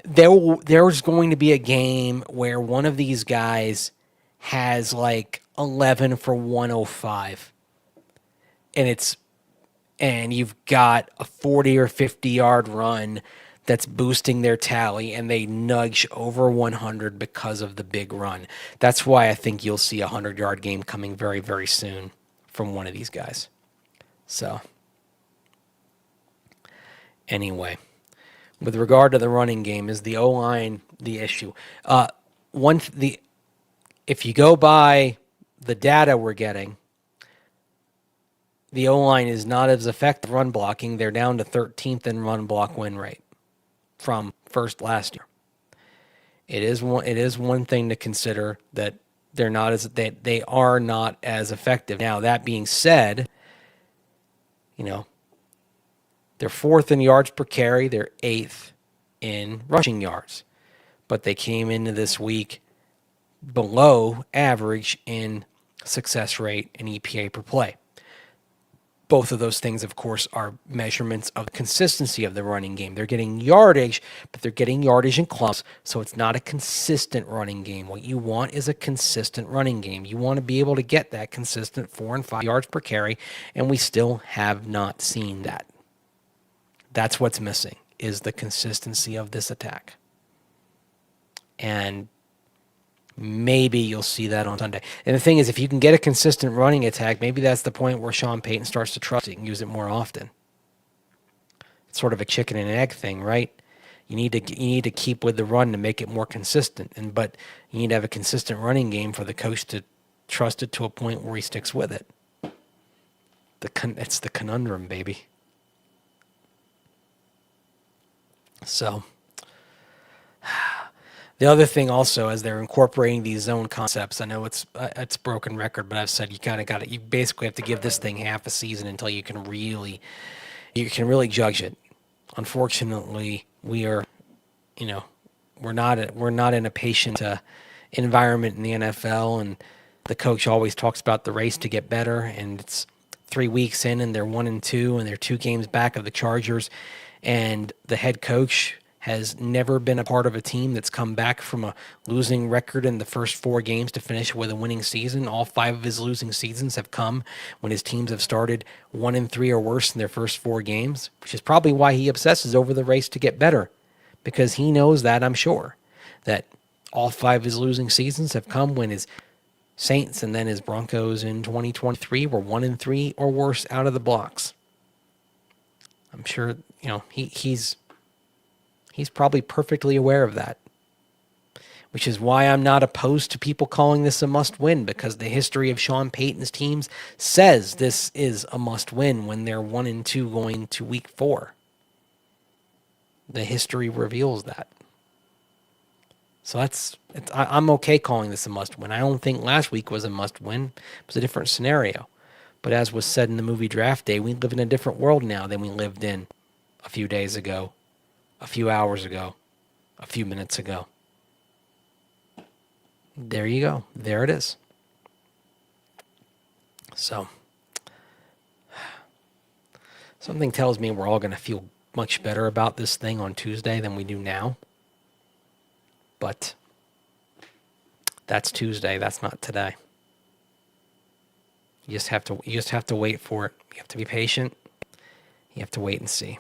There's going to be a game where one of these guys has like 11 for 105, and you've got a 40 or 50-yard run that's boosting their tally, and they nudge over 100 because of the big run. That's why I think you'll see a 100-yard game coming very, very soon from one of these guys. So, anyway, with regard to the running game, is the O-line the issue? If you go by the data we're getting, the O-line is not as effective run blocking. They're down to 13th in run block win rate from first last year. It is one thing to consider that they are not as effective. Now, that being said, they're 4th in yards per carry, they're 8th in rushing yards, but they came into this week below average in success rate and EPA per play. Both of those things, of course, are measurements of consistency of the running game. They're getting yardage, but they're getting yardage in clumps, so it's not a consistent running game. What you want is a consistent running game. You want to be able to get that consistent 4 and 5 yards per carry, and we still have not seen that. That's what's missing, is the consistency of this attack. And maybe you'll see that on Sunday. And the thing is, if you can get a consistent running attack, maybe that's the point where Sean Payton starts to trust it and use it more often. It's sort of a chicken and egg thing, right? You need to keep with the run to make it more consistent, but you need to have a consistent running game for the coach to trust it to a point where he sticks with it. It's the conundrum, baby. So, the other thing also, as they're incorporating these zone concepts, I know it's broken record, but I've said you basically have to give this thing half a season until you can really judge it. Unfortunately, we're not in a patient environment in the NFL, and the coach always talks about the race to get better, and it's 3 weeks in, and they're 1-2, and they're 2 games back of the Chargers. and the head coach has never been a part of a team that's come back from a losing record in the first 4 games to finish with a winning season. All 5 of his losing seasons have come when his teams have started 1-3 or worse in their first 4 games, which is probably why he obsesses over the race to get better, because he knows that, I'm sure, that all 5 of his losing seasons have come when his Saints and then his Broncos in 2023 were 1-3 or worse out of the blocks. I'm sure, he's probably perfectly aware of that, which is why I'm not opposed to people calling this a must-win, because the history of Sean Payton's teams says this is a must-win when they're 1-2 going to week 4. The history reveals that. So I'm okay calling this a must-win. I don't think last week was a must-win. It was a different scenario. But as was said in the movie Draft Day, we live in a different world now than we lived in a few days ago, a few hours ago, a few minutes ago. There you go. There it is. So, something tells me we're all going to feel much better about this thing on Tuesday than we do now. But that's Tuesday. That's not today. You just have to wait for it. You have to be patient. You have to wait and see.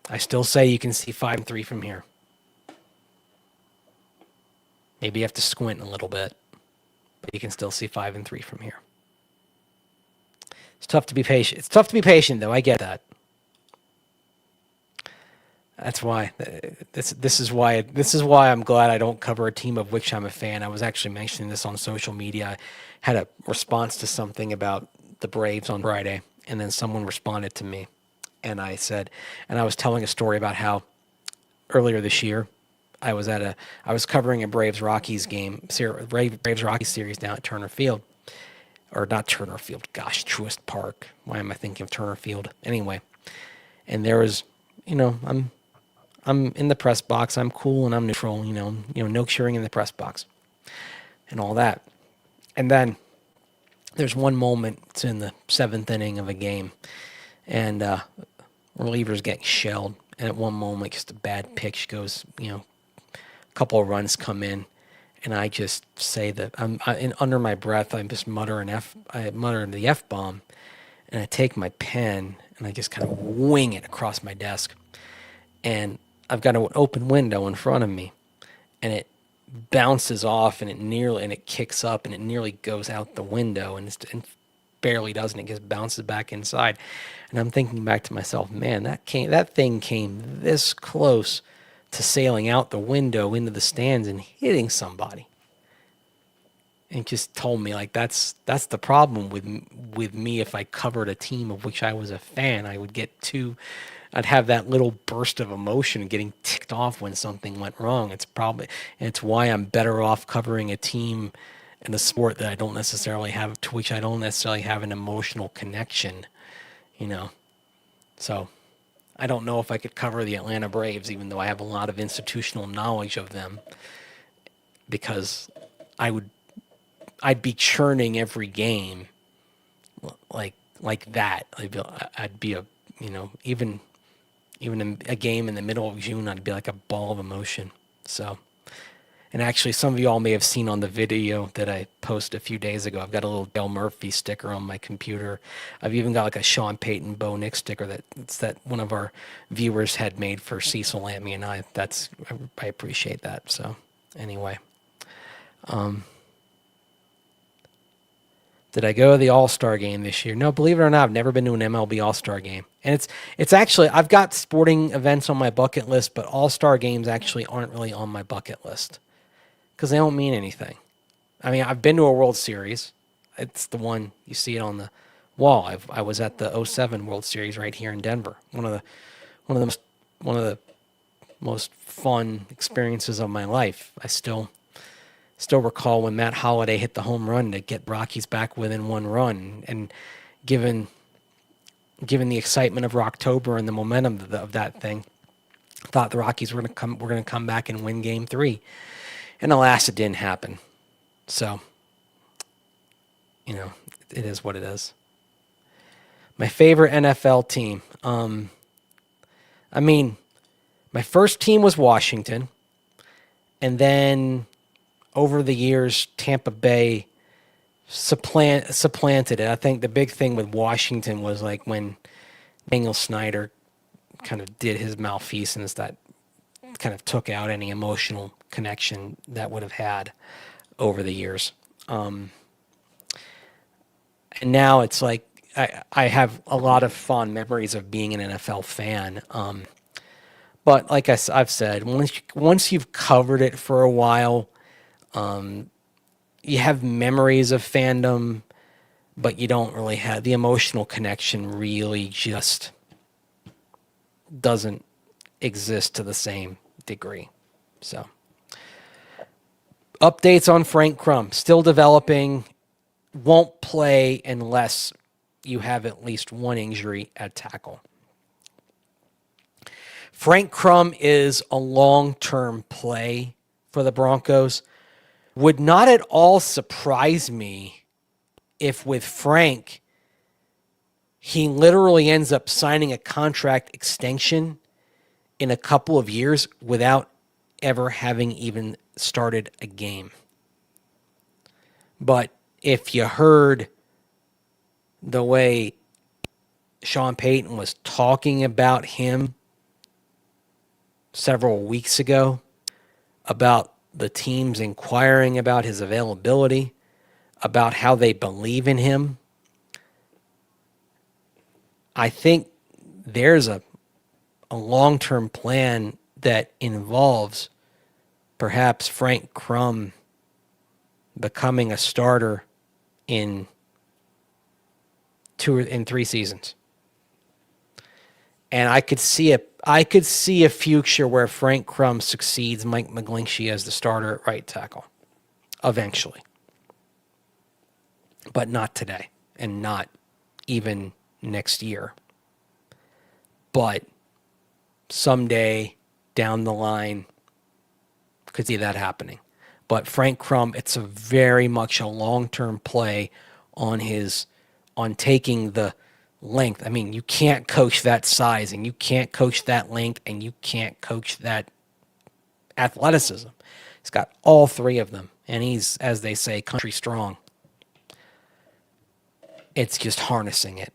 I still say you can see 5-3 from here. Maybe you have to squint a little bit, but you can still see 5-3 from here. It's tough to be patient. It's tough to be patient, though. I get that. That's why this is why I'm glad I don't cover a team of which I'm a fan. I was actually mentioning this on social media. I had a response to something about the Braves on Friday, and then someone responded to me, and I was telling a story about how earlier this year I was covering a Braves-Rockies game, Braves-Rockies series down at Turner Field, or not Turner Field. Gosh, Truist Park. Why am I thinking of Turner Field? Anyway, and there was, I'm in the press box. I'm cool and I'm neutral. No cheering in the press box, and all that. And then there's one moment. It's in the 7th inning of a game, and reliever's getting shelled. And at one moment, just a bad pitch goes. A couple of runs come in, and I just say that under my breath. I'm just muttering the F bomb, and I take my pen and I just kind of wing it across my desk, and I've got an open window in front of me, and it bounces off, and it kicks up, and it nearly goes out the window, and it barely does, and it just bounces back inside. And I'm thinking back to myself, man, that thing came this close to sailing out the window into the stands and hitting somebody. And it just told me, like, that's the problem with me. If I covered a team of which I was a fan, I'd have that little burst of emotion getting ticked off when something went wrong. It's why I'm better off covering a team in a sport that to which I don't necessarily have an emotional connection, So I don't know if I could cover the Atlanta Braves, even though I have a lot of institutional knowledge of them, because I'd be churning every game like that. I'd be even in a game in the middle of June, I'd be like a ball of emotion. So, and actually, some of y'all may have seen on the video that I posted a few days ago, I've got a little Dale Murphy sticker on my computer. I've even got like a Sean Payton Bo Nix sticker that one of our viewers had made for Cecil Lammy and I. I appreciate that. So, anyway. Did I go to the All-Star game this year? No, believe it or not, I've never been to an MLB All-Star game. And it's actually, I've got sporting events on my bucket list, but All-Star games actually aren't really on my bucket list because they don't mean anything. I mean, I've been to a World Series. It's the one, you see it on the wall. I was at the '07 World Series right here in Denver. One of the most fun experiences of my life. I still recall when Matt Holliday hit the home run to get Rockies back within 1 run, and given the excitement of Rocktober and the momentum of that thing, thought the Rockies were going to come back and win Game 3, and alas, it didn't happen. So, it is what it is. My favorite NFL team. I mean, my first team was Washington, and then over the years, Tampa Bay supplanted it. I think the big thing with Washington was like when Daniel Snyder kind of did his malfeasance that kind of took out any emotional connection that would have had over the years. And now it's like I have a lot of fond memories of being an NFL fan. But like I've said, once you've covered it for a while, you have memories of fandom, but you don't really have the emotional connection. Really, just doesn't exist to the same degree. So, updates on Frank Crum: still developing. Won't play unless you have at least one injury at tackle. Frank Crum is a long-term play for the Broncos. Would not at all surprise me if with Frank, he literally ends up signing a contract extension in a couple of years without ever having even started a game. But if you heard the way Sean Payton was talking about him several weeks ago, about the teams inquiring about his availability, about how they believe in him, I think there's a long-term plan that involves perhaps Frank Crum becoming a starter in 3 seasons. And I could see a future where Frank Crum succeeds Mike McGlinchey as the starter at right tackle eventually. But not today, and not even next year. But someday down the line, could see that happening. But Frank Crum, it's a very much a long-term play on taking the length. I mean, you can't coach that size, and you can't coach that length, and you can't coach that athleticism. He's got all three of them, and he's, as they say, country strong. It's just harnessing it.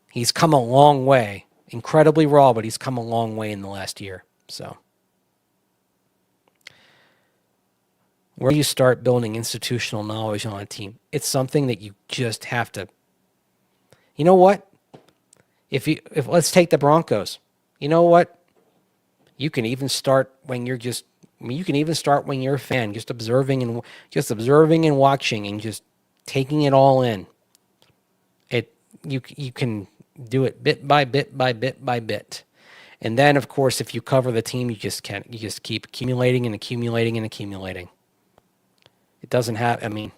He's come a long way. Incredibly raw, but he's come a long way in the last year. So, where do you start building institutional knowledge on a team? It's something that you just have to. You know what? If let's take the Broncos. You know what? You can even start when you're just. I mean, you can even start when you're a fan, just observing and watching and just taking it all in. You can do it bit by bit by bit by bit. And then, of course, if you cover the team, you just keep accumulating and accumulating and accumulating. It doesn't happen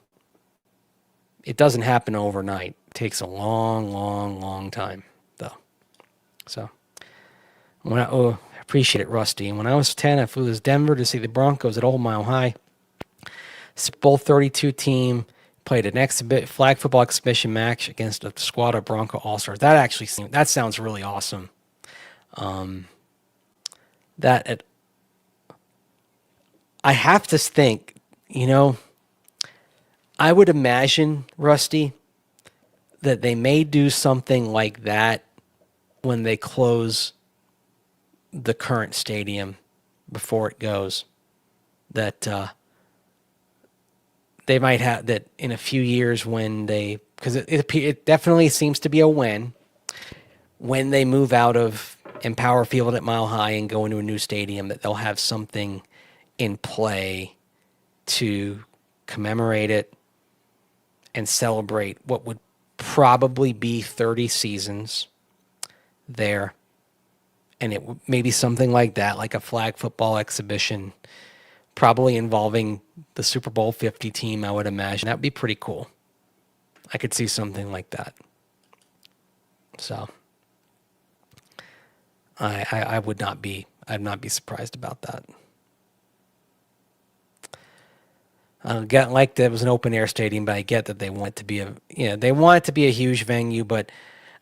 overnight. It takes a long, long, long time, though. So, I appreciate it, Rusty. And when I was 10, I flew to Denver to see the Broncos at Old Mile High. Super Bowl 32 team. Played an flag football exhibition match against a squad of Bronco All-Stars. That sounds really awesome. I have to think, I would imagine, Rusty, that they may do something like that when they close the current stadium before it goes. That they might have that in a few years because it definitely seems to be a when they move out of Empower Field at Mile High and go into a new stadium, that they'll have something in play to commemorate it and celebrate what would probably be 30 seasons there. And it maybe something like that, like a flag football exhibition, probably involving the Super Bowl 50 team, I would imagine. That would be pretty cool. I could see something like that. So I'd not be surprised about that. I get like that it was an open air stadium, but I get that they want it to be a huge venue, but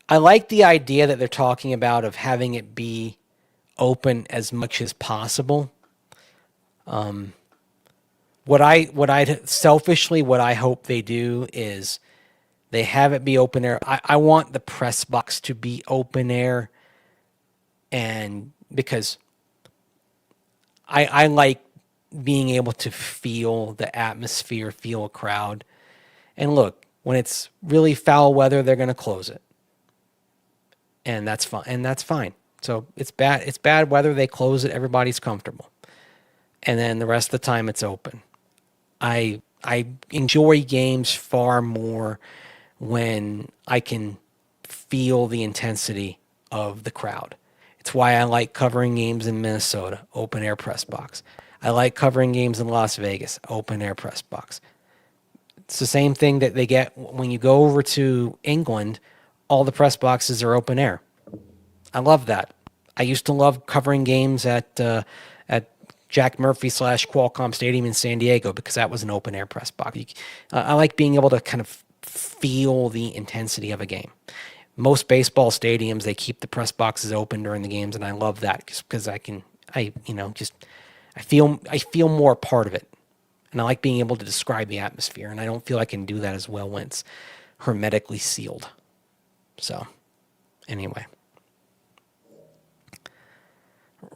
I like the idea that they're talking about of having it be open as much as possible. What I hope they do is they have it be open air. I want the press box to be open air, and because I like being able to feel the atmosphere, feel a crowd. And look, when it's really foul weather, they're going to close it. And that's fine. So it's bad weather, they close it, everybody's comfortable. And then the rest of the time it's open. I enjoy games far more when I can feel the intensity of the crowd. It's why I like covering games in Minnesota, open air press box. I like covering games in Las Vegas, open air press box. It's the same thing that they get when you go over to England. All the press boxes are open air. I love that. I used to love covering games at Jack Murphy / Qualcomm Stadium in San Diego because that was an open air press box. I like being able to kind of feel the intensity of a game. Most baseball stadiums, they keep the press boxes open during the games, and I love that because I feel more a part of it. And I like being able to describe the atmosphere, and I don't feel I can do that as well when it's hermetically sealed. So, anyway.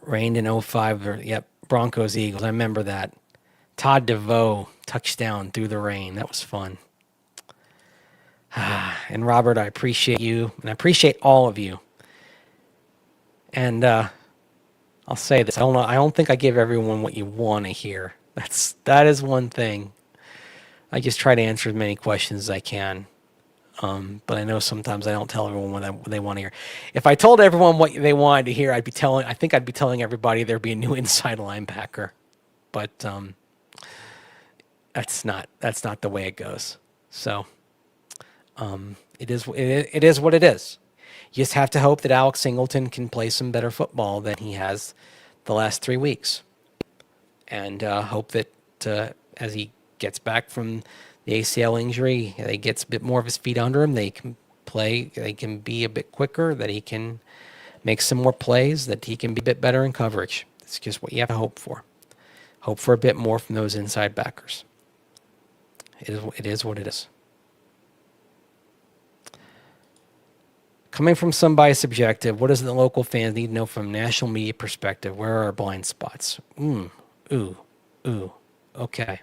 Rained in 05. Yep, Broncos-Eagles. I remember that. Todd DeVoe, touchdown through the rain. That was fun. And Robert, I appreciate you, and I appreciate all of you. And I'll say this. I don't think I give everyone what you want to hear. That is one thing. I just try to answer as many questions as I can. But I know sometimes I don't tell everyone what they want to hear. If I told everyone what they wanted to hear, I think I'd be telling everybody there'd be a new inside linebacker. But that's not the way it goes. So it is what it is. You just have to hope that Alex Singleton can play some better football than he has the last 3 weeks. And hope that as he gets back from the ACL injury, he gets a bit more of his feet under him, they can play, they can be a bit quicker, that he can make some more plays, that he can be a bit better in coverage. It's just what you have to hope for. Hope for a bit more from those inside backers. It is what it is. Coming from somebody subjective, what does the local fans need to know from a national media perspective? Where are our blind spots? Okay.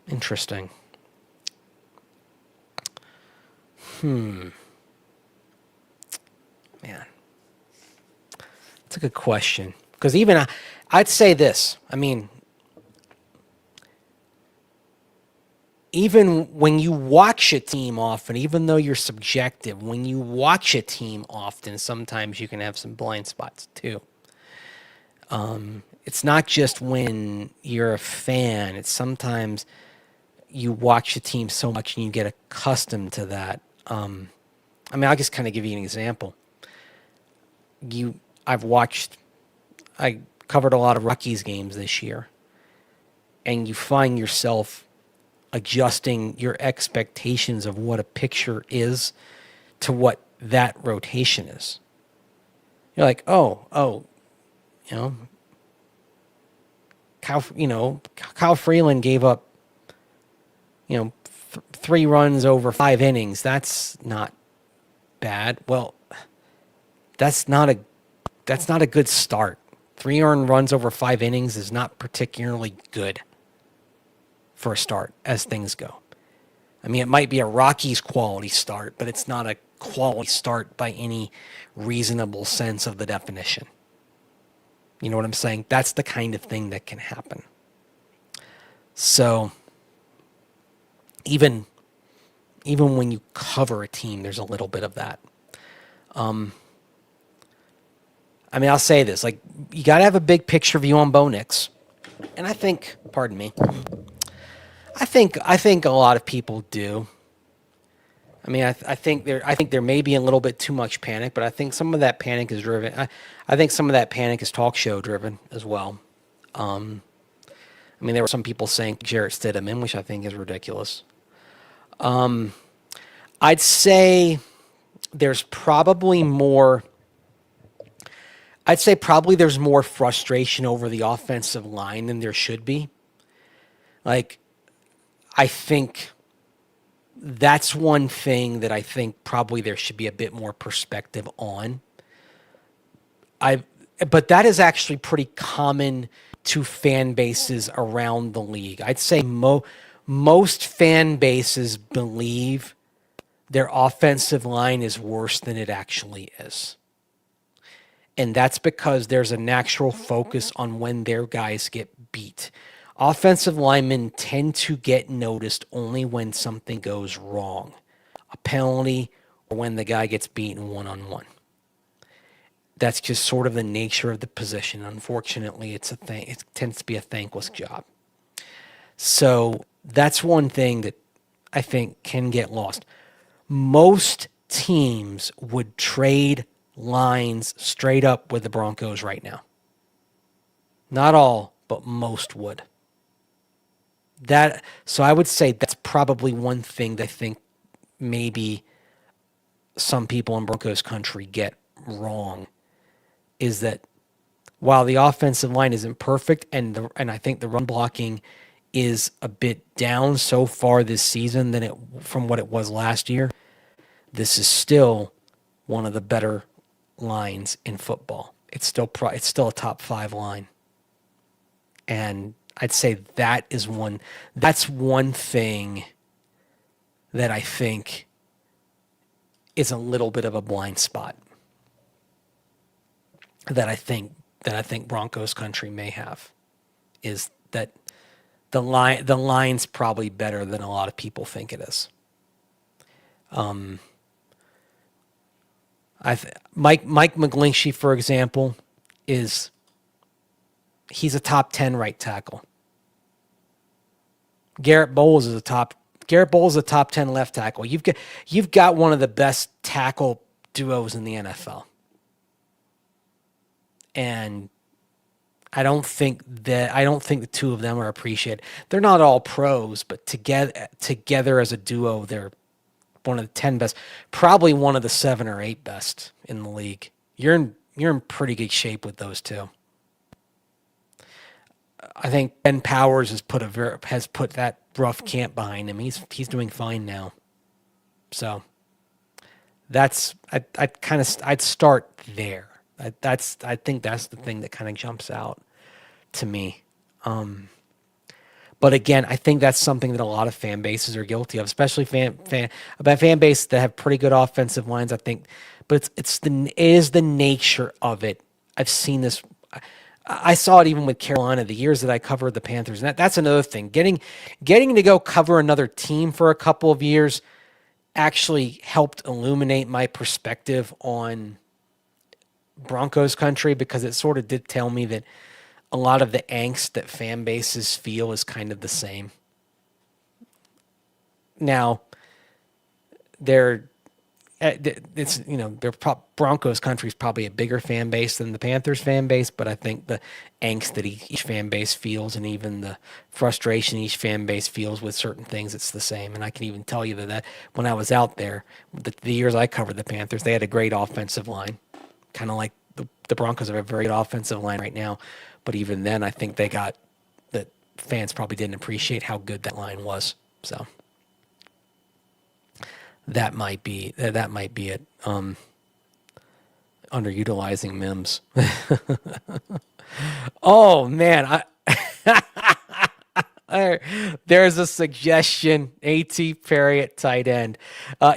Interesting. Man. That's a good question. Because even I'd say this. I mean, even when you watch a team often, even though you're subjective, when you watch a team often, sometimes you can have some blind spots too. It's not just when you're a fan. It's sometimes you watch a team so much and you get accustomed to that. I mean, I'll just kind of give you an example. I covered a lot of Rockies games this year, and you find yourself adjusting your expectations of what a picture is to what that rotation is. You're like, Kyle Freeland gave up, 3 runs over 5 innings. That's not bad. Well, that's not a good start. 3 earned runs over 5 innings is not particularly good for a start as things go. I mean, it might be a Rockies quality start, but it's not a quality start by any reasonable sense of the definition. You know what I'm saying? That's the kind of thing that can happen. So even when you cover a team, there's a little bit of that. I mean, I'll say this, like, you got to have a big picture view on Bo Nix. And I think a lot of people do. I mean, I think there may be a little bit too much panic, but I think some of that panic is driven. I think some of that panic is talk show driven as well. I mean, there were some people saying Jarrett Stidham, which I think is ridiculous. I'd say there's probably more. I'd say probably there's more frustration over the offensive line than there should be. Like, I think that's one thing that I think probably there should be a bit more perspective on. But that is actually pretty common to fan bases around the league. I'd say most fan bases believe their offensive line is worse than it actually is. And that's because there's a natural focus on when their guys get beat. Offensive linemen tend to get noticed only when something goes wrong, a penalty, or when the guy gets beaten one-on-one. That's just sort of the nature of the position. Unfortunately, it's a thing. It tends to be a thankless job. So that's one thing that I think can get lost. Most teams would trade lines straight up with the Broncos right now. Not all, but most would. So I would say that's probably one thing that I think maybe some people in Broncos country get wrong, is that while the offensive line isn't perfect and I think the run blocking is a bit down so far this season from what it was last year, this is still one of the better lines in football. It's still a top 5 line. And I'd say that's one thing that I think is a little bit of a blind spot that I think Broncos country may have, is that the line's probably better than a lot of people think it is. Mike McGlinchey, for example, he's a top 10 right tackle. Garrett Bowles is a top 10 left tackle. You've got one of the best tackle duos in the NFL. And I don't think the two of them are appreciated. They're not all pros, but together as a duo, they're one of the 10 best, probably one of the 7 or 8 best in the league. You're in pretty good shape with those two. I think Ben Powers has put that rough camp behind him. He's doing fine now. So I'd start there. I think that's the thing that kind of jumps out to me. But again, I think that's something that a lot of fan bases are guilty of, especially fan bases that have pretty good offensive lines, I think. But it is the nature of it. I've seen this. I saw it even with Carolina, the years that I covered the Panthers. And that's another thing. Getting to go cover another team for a couple of years actually helped illuminate my perspective on Broncos country, because it sort of did tell me that a lot of the angst that fan bases feel is kind of the same. Now, Broncos country is probably a bigger fan base than the Panthers fan base, but I think the angst that each fan base feels, and even the frustration each fan base feels with certain things, it's the same. And I can even tell you that when I was out there, the years I covered the Panthers, they had a great offensive line, kind of like the Broncos have a very good offensive line right now. But even then, I think that fans probably didn't appreciate how good that line was. So that might be it. Underutilizing Mims. Oh man, there's a suggestion. A.T. Perry at tight end.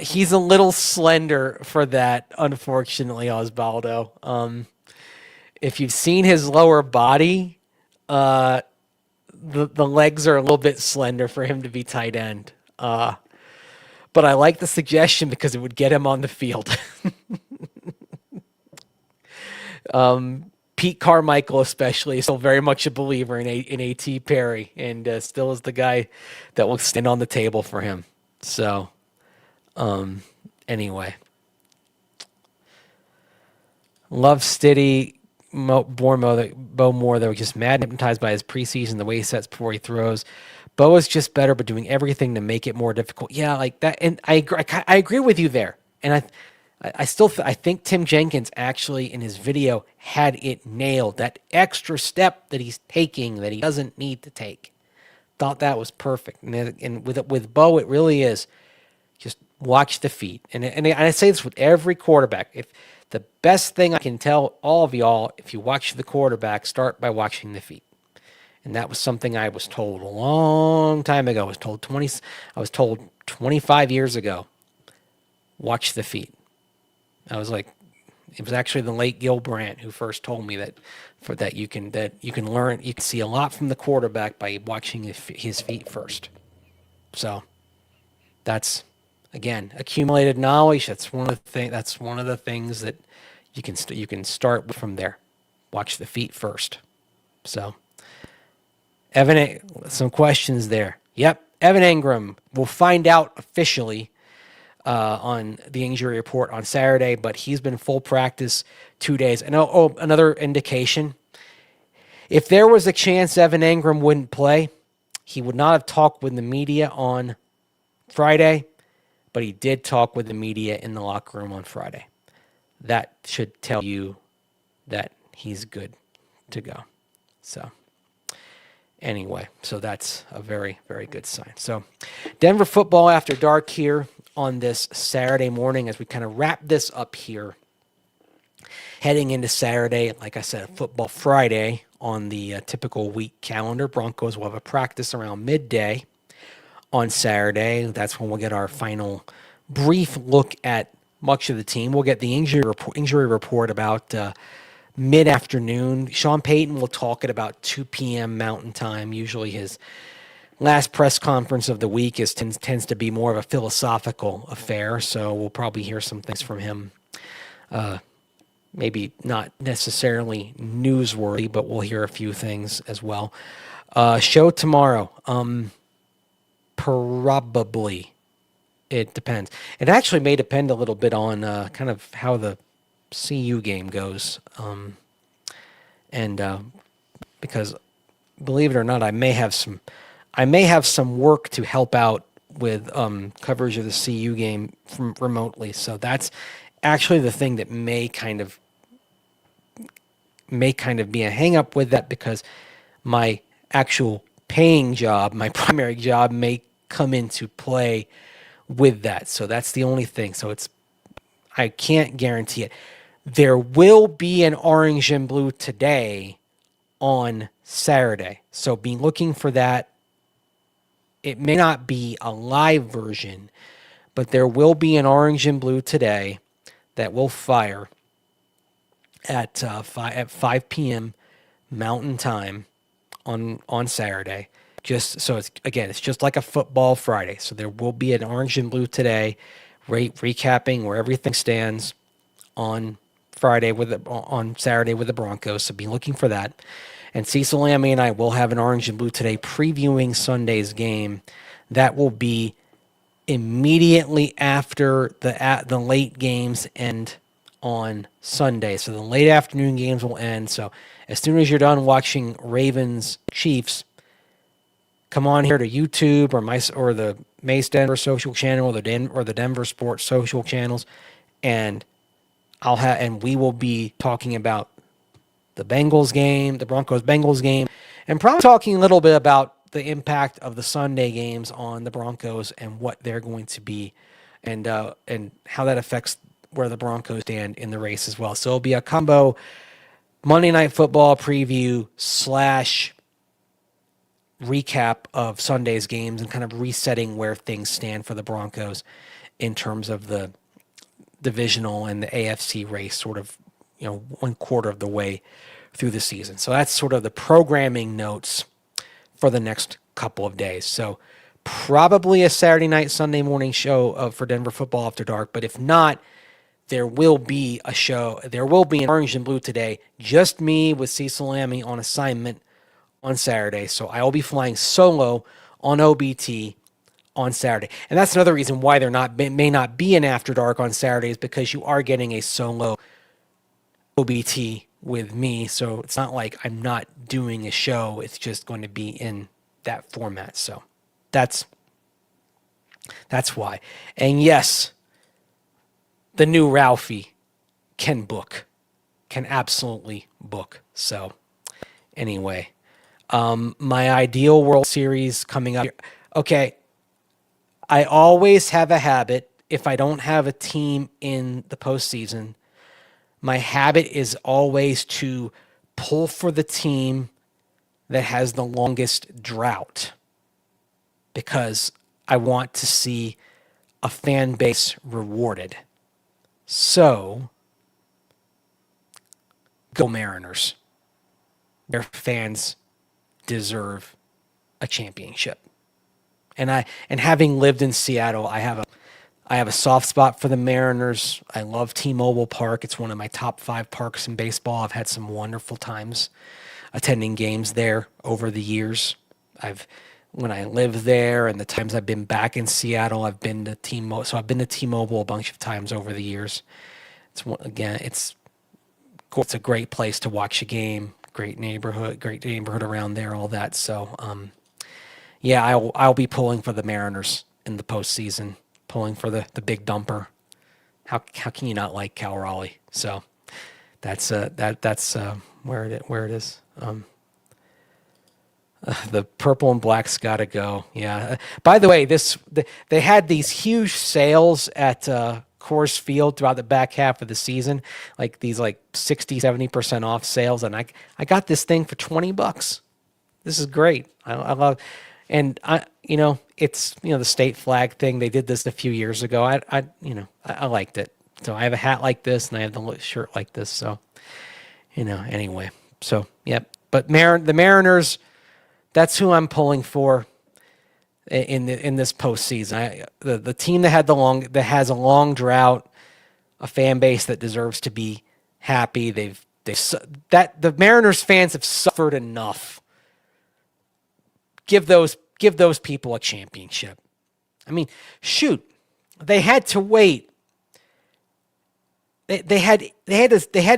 He's a little slender for that, unfortunately, Osvaldo. If you've seen his lower body, the legs are a little bit slender for him to be tight end. But I like the suggestion because it would get him on the field. Pete Carmichael especially is still very much a believer in A.T. Perry, and still is the guy that will stand on the table for him. So, anyway. Love Stiddy. Bo Moore, though, just mad hypnotized by his preseason, the way he sets before he throws. Bo is just better, but doing everything to make it more difficult. Yeah, like that. And I agree with you there. And I think Tim Jenkins actually in his video had it nailed. That extra step that he's taking that he doesn't need to take. Thought that was perfect. And with Bo, it really is just watch the feet. And I say this with every quarterback. If the best thing I can tell all of y'all, if you watch the quarterback, start by watching the feet. And that was something I was told a long time ago. I was told 25 years ago, watch the feet. I was like, it was actually the late Gil Brandt who first told me that you can learn, you can see a lot from the quarterback by watching his feet first. So that's, again, accumulated knowledge. That's one of the things that you can start from there. Watch the feet first. So Evan, some questions there. Yep, Evan Engram. We'll find out officially on the injury report on Saturday, but he's been full practice 2 days. And another indication, if there was a chance Evan Engram wouldn't play, he would not have talked with the media on Friday, but he did talk with the media in the locker room on Friday. That should tell you that he's good to go. So anyway, so that's a very, very good sign. So Denver football after dark here on this Saturday morning as we kind of wrap this up here. Heading into Saturday, like I said, football Friday on the typical week calendar. Broncos will have a practice around midday on Saturday. That's when we'll get our final brief look at much of the team. We'll get the injury report about mid-afternoon. Sean Payton will talk at about 2 p.m. Mountain Time. Usually his last press conference of the week tends to be more of a philosophical affair, so we'll probably hear some things from him. Maybe not necessarily newsworthy, but we'll hear a few things as well. Show tomorrow. Probably. It depends. It actually may depend a little bit on kind of how the CU game goes. Because believe it or not, I may have some work to help out with coverage of the CU game from remotely. So that's actually the thing that may kind of be a hang up with that, because my actual paying job, my primary job, may come into play with that. So that's the only thing. So I can't guarantee it. There will be an orange and blue today on Saturday. So be looking for that. It may not be a live version, but there will be an orange and blue today that will fire at 5 p.m. Mountain Time on Saturday. Just so it's just like a football Friday. So there will be an orange and blue today, recapping where everything stands on on Saturday with the Broncos. So be looking for that. And Cecil Lammy and I will have an orange and blue today previewing Sunday's game. That will be immediately after the late games end on Sunday. So the late afternoon games will end. So as soon as you're done watching Ravens Chiefs, come on here to YouTube or the Mase Denver social channel or the Denver Sports social channels, and we will be talking about the Bengals game, the Broncos-Bengals game, and probably talking a little bit about the impact of the Sunday games on the Broncos and what they're going to be, and how that affects where the Broncos stand in the race as well. So it'll be a combo Monday Night Football preview / recap of Sunday's games and kind of resetting where things stand for the Broncos in terms of the divisional and the AFC race, sort of, 1/4 of the way through the season. So that's sort of the programming notes for the next couple of days. So probably a Saturday night, Sunday morning show for Denver football after dark. But if not, there will be a show. There will be an orange and blue today. Just me with Cecil Lammy on assignment on Saturday. So I will be flying solo on OBT on Saturday. And that's another reason why may not be an After Dark on Saturdays, because you are getting a solo OBT with me. So it's not like I'm not doing a show. It's just going to be in that format. So that's why. And yes, the new Ralphie can absolutely book. So anyway, my ideal World Series coming up. Okay, I always have a habit, if I don't have a team in the postseason, my habit is always to pull for the team that has the longest drought, because I want to see a fan base rewarded. So, go Mariners. Their fans deserve a championship. And having lived in Seattle, I have a soft spot for the Mariners. I love T-Mobile Park. It's one of my top 5 parks in baseball. I've had some wonderful times attending games there over the years. When I lived there and the times I've been back in Seattle, I've been to T-Mobile. So I've been to T-Mobile a bunch of times over the years. It's a great place to watch a game. Great neighborhood around there, all that. So, yeah, I'll be pulling for the Mariners in the postseason, pulling for the big dumper. How can you not like Cal Raleigh? So that's where it is. The purple and black's got to go. Yeah. By the way, they had these huge sales at Coors Field throughout the back half of the season, like these 60-70% off sales, and I got this thing for $20. This is great. I love, and it's the state flag thing. They did this a few years ago. I liked it. So I have a hat like this, and I have the shirt like this. So anyway. So yep. But the Mariners. That's who I'm pulling for in this postseason. The team that has a long drought, a fan base that deserves to be happy. The Mariners fans have suffered enough. Give those people a championship. I mean, shoot, they had to wait. They had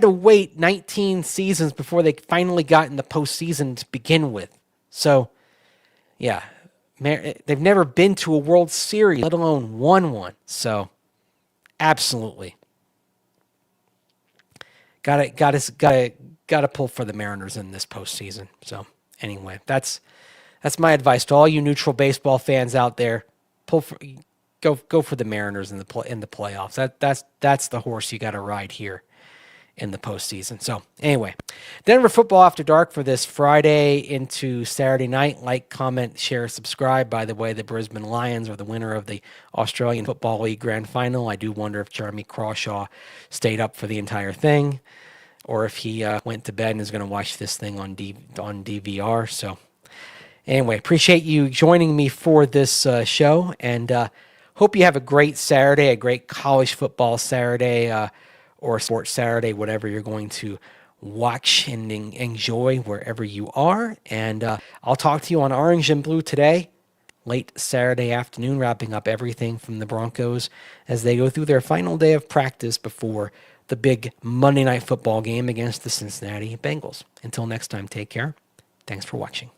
to wait 19 seasons before they finally got in the postseason to begin with. So, yeah, they've never been to a World Series, let alone won one. So, absolutely, gotta pull for the Mariners in this postseason. So, anyway, that's my advice to all you neutral baseball fans out there. Go for the Mariners in the playoffs. That's the horse you got to ride here in the postseason. So anyway, Denver Football After Dark for this Friday into Saturday night. Like, comment, share, subscribe. By the way, the Brisbane Lions are the winner of the Australian Football League Grand Final. I do wonder if Jeremy Crawshaw stayed up for the entire thing, or if he went to bed and is going to watch this thing on DVR. So anyway, appreciate you joining me for this show, and hope you have a great Saturday, a great college football Saturday, or Sports Saturday, whatever you're going to watch and enjoy wherever you are. And I'll talk to you on Orange and Blue today, late Saturday afternoon, wrapping up everything from the Broncos as they go through their final day of practice before the big Monday Night Football game against the Cincinnati Bengals. Until next time, take care. Thanks for watching.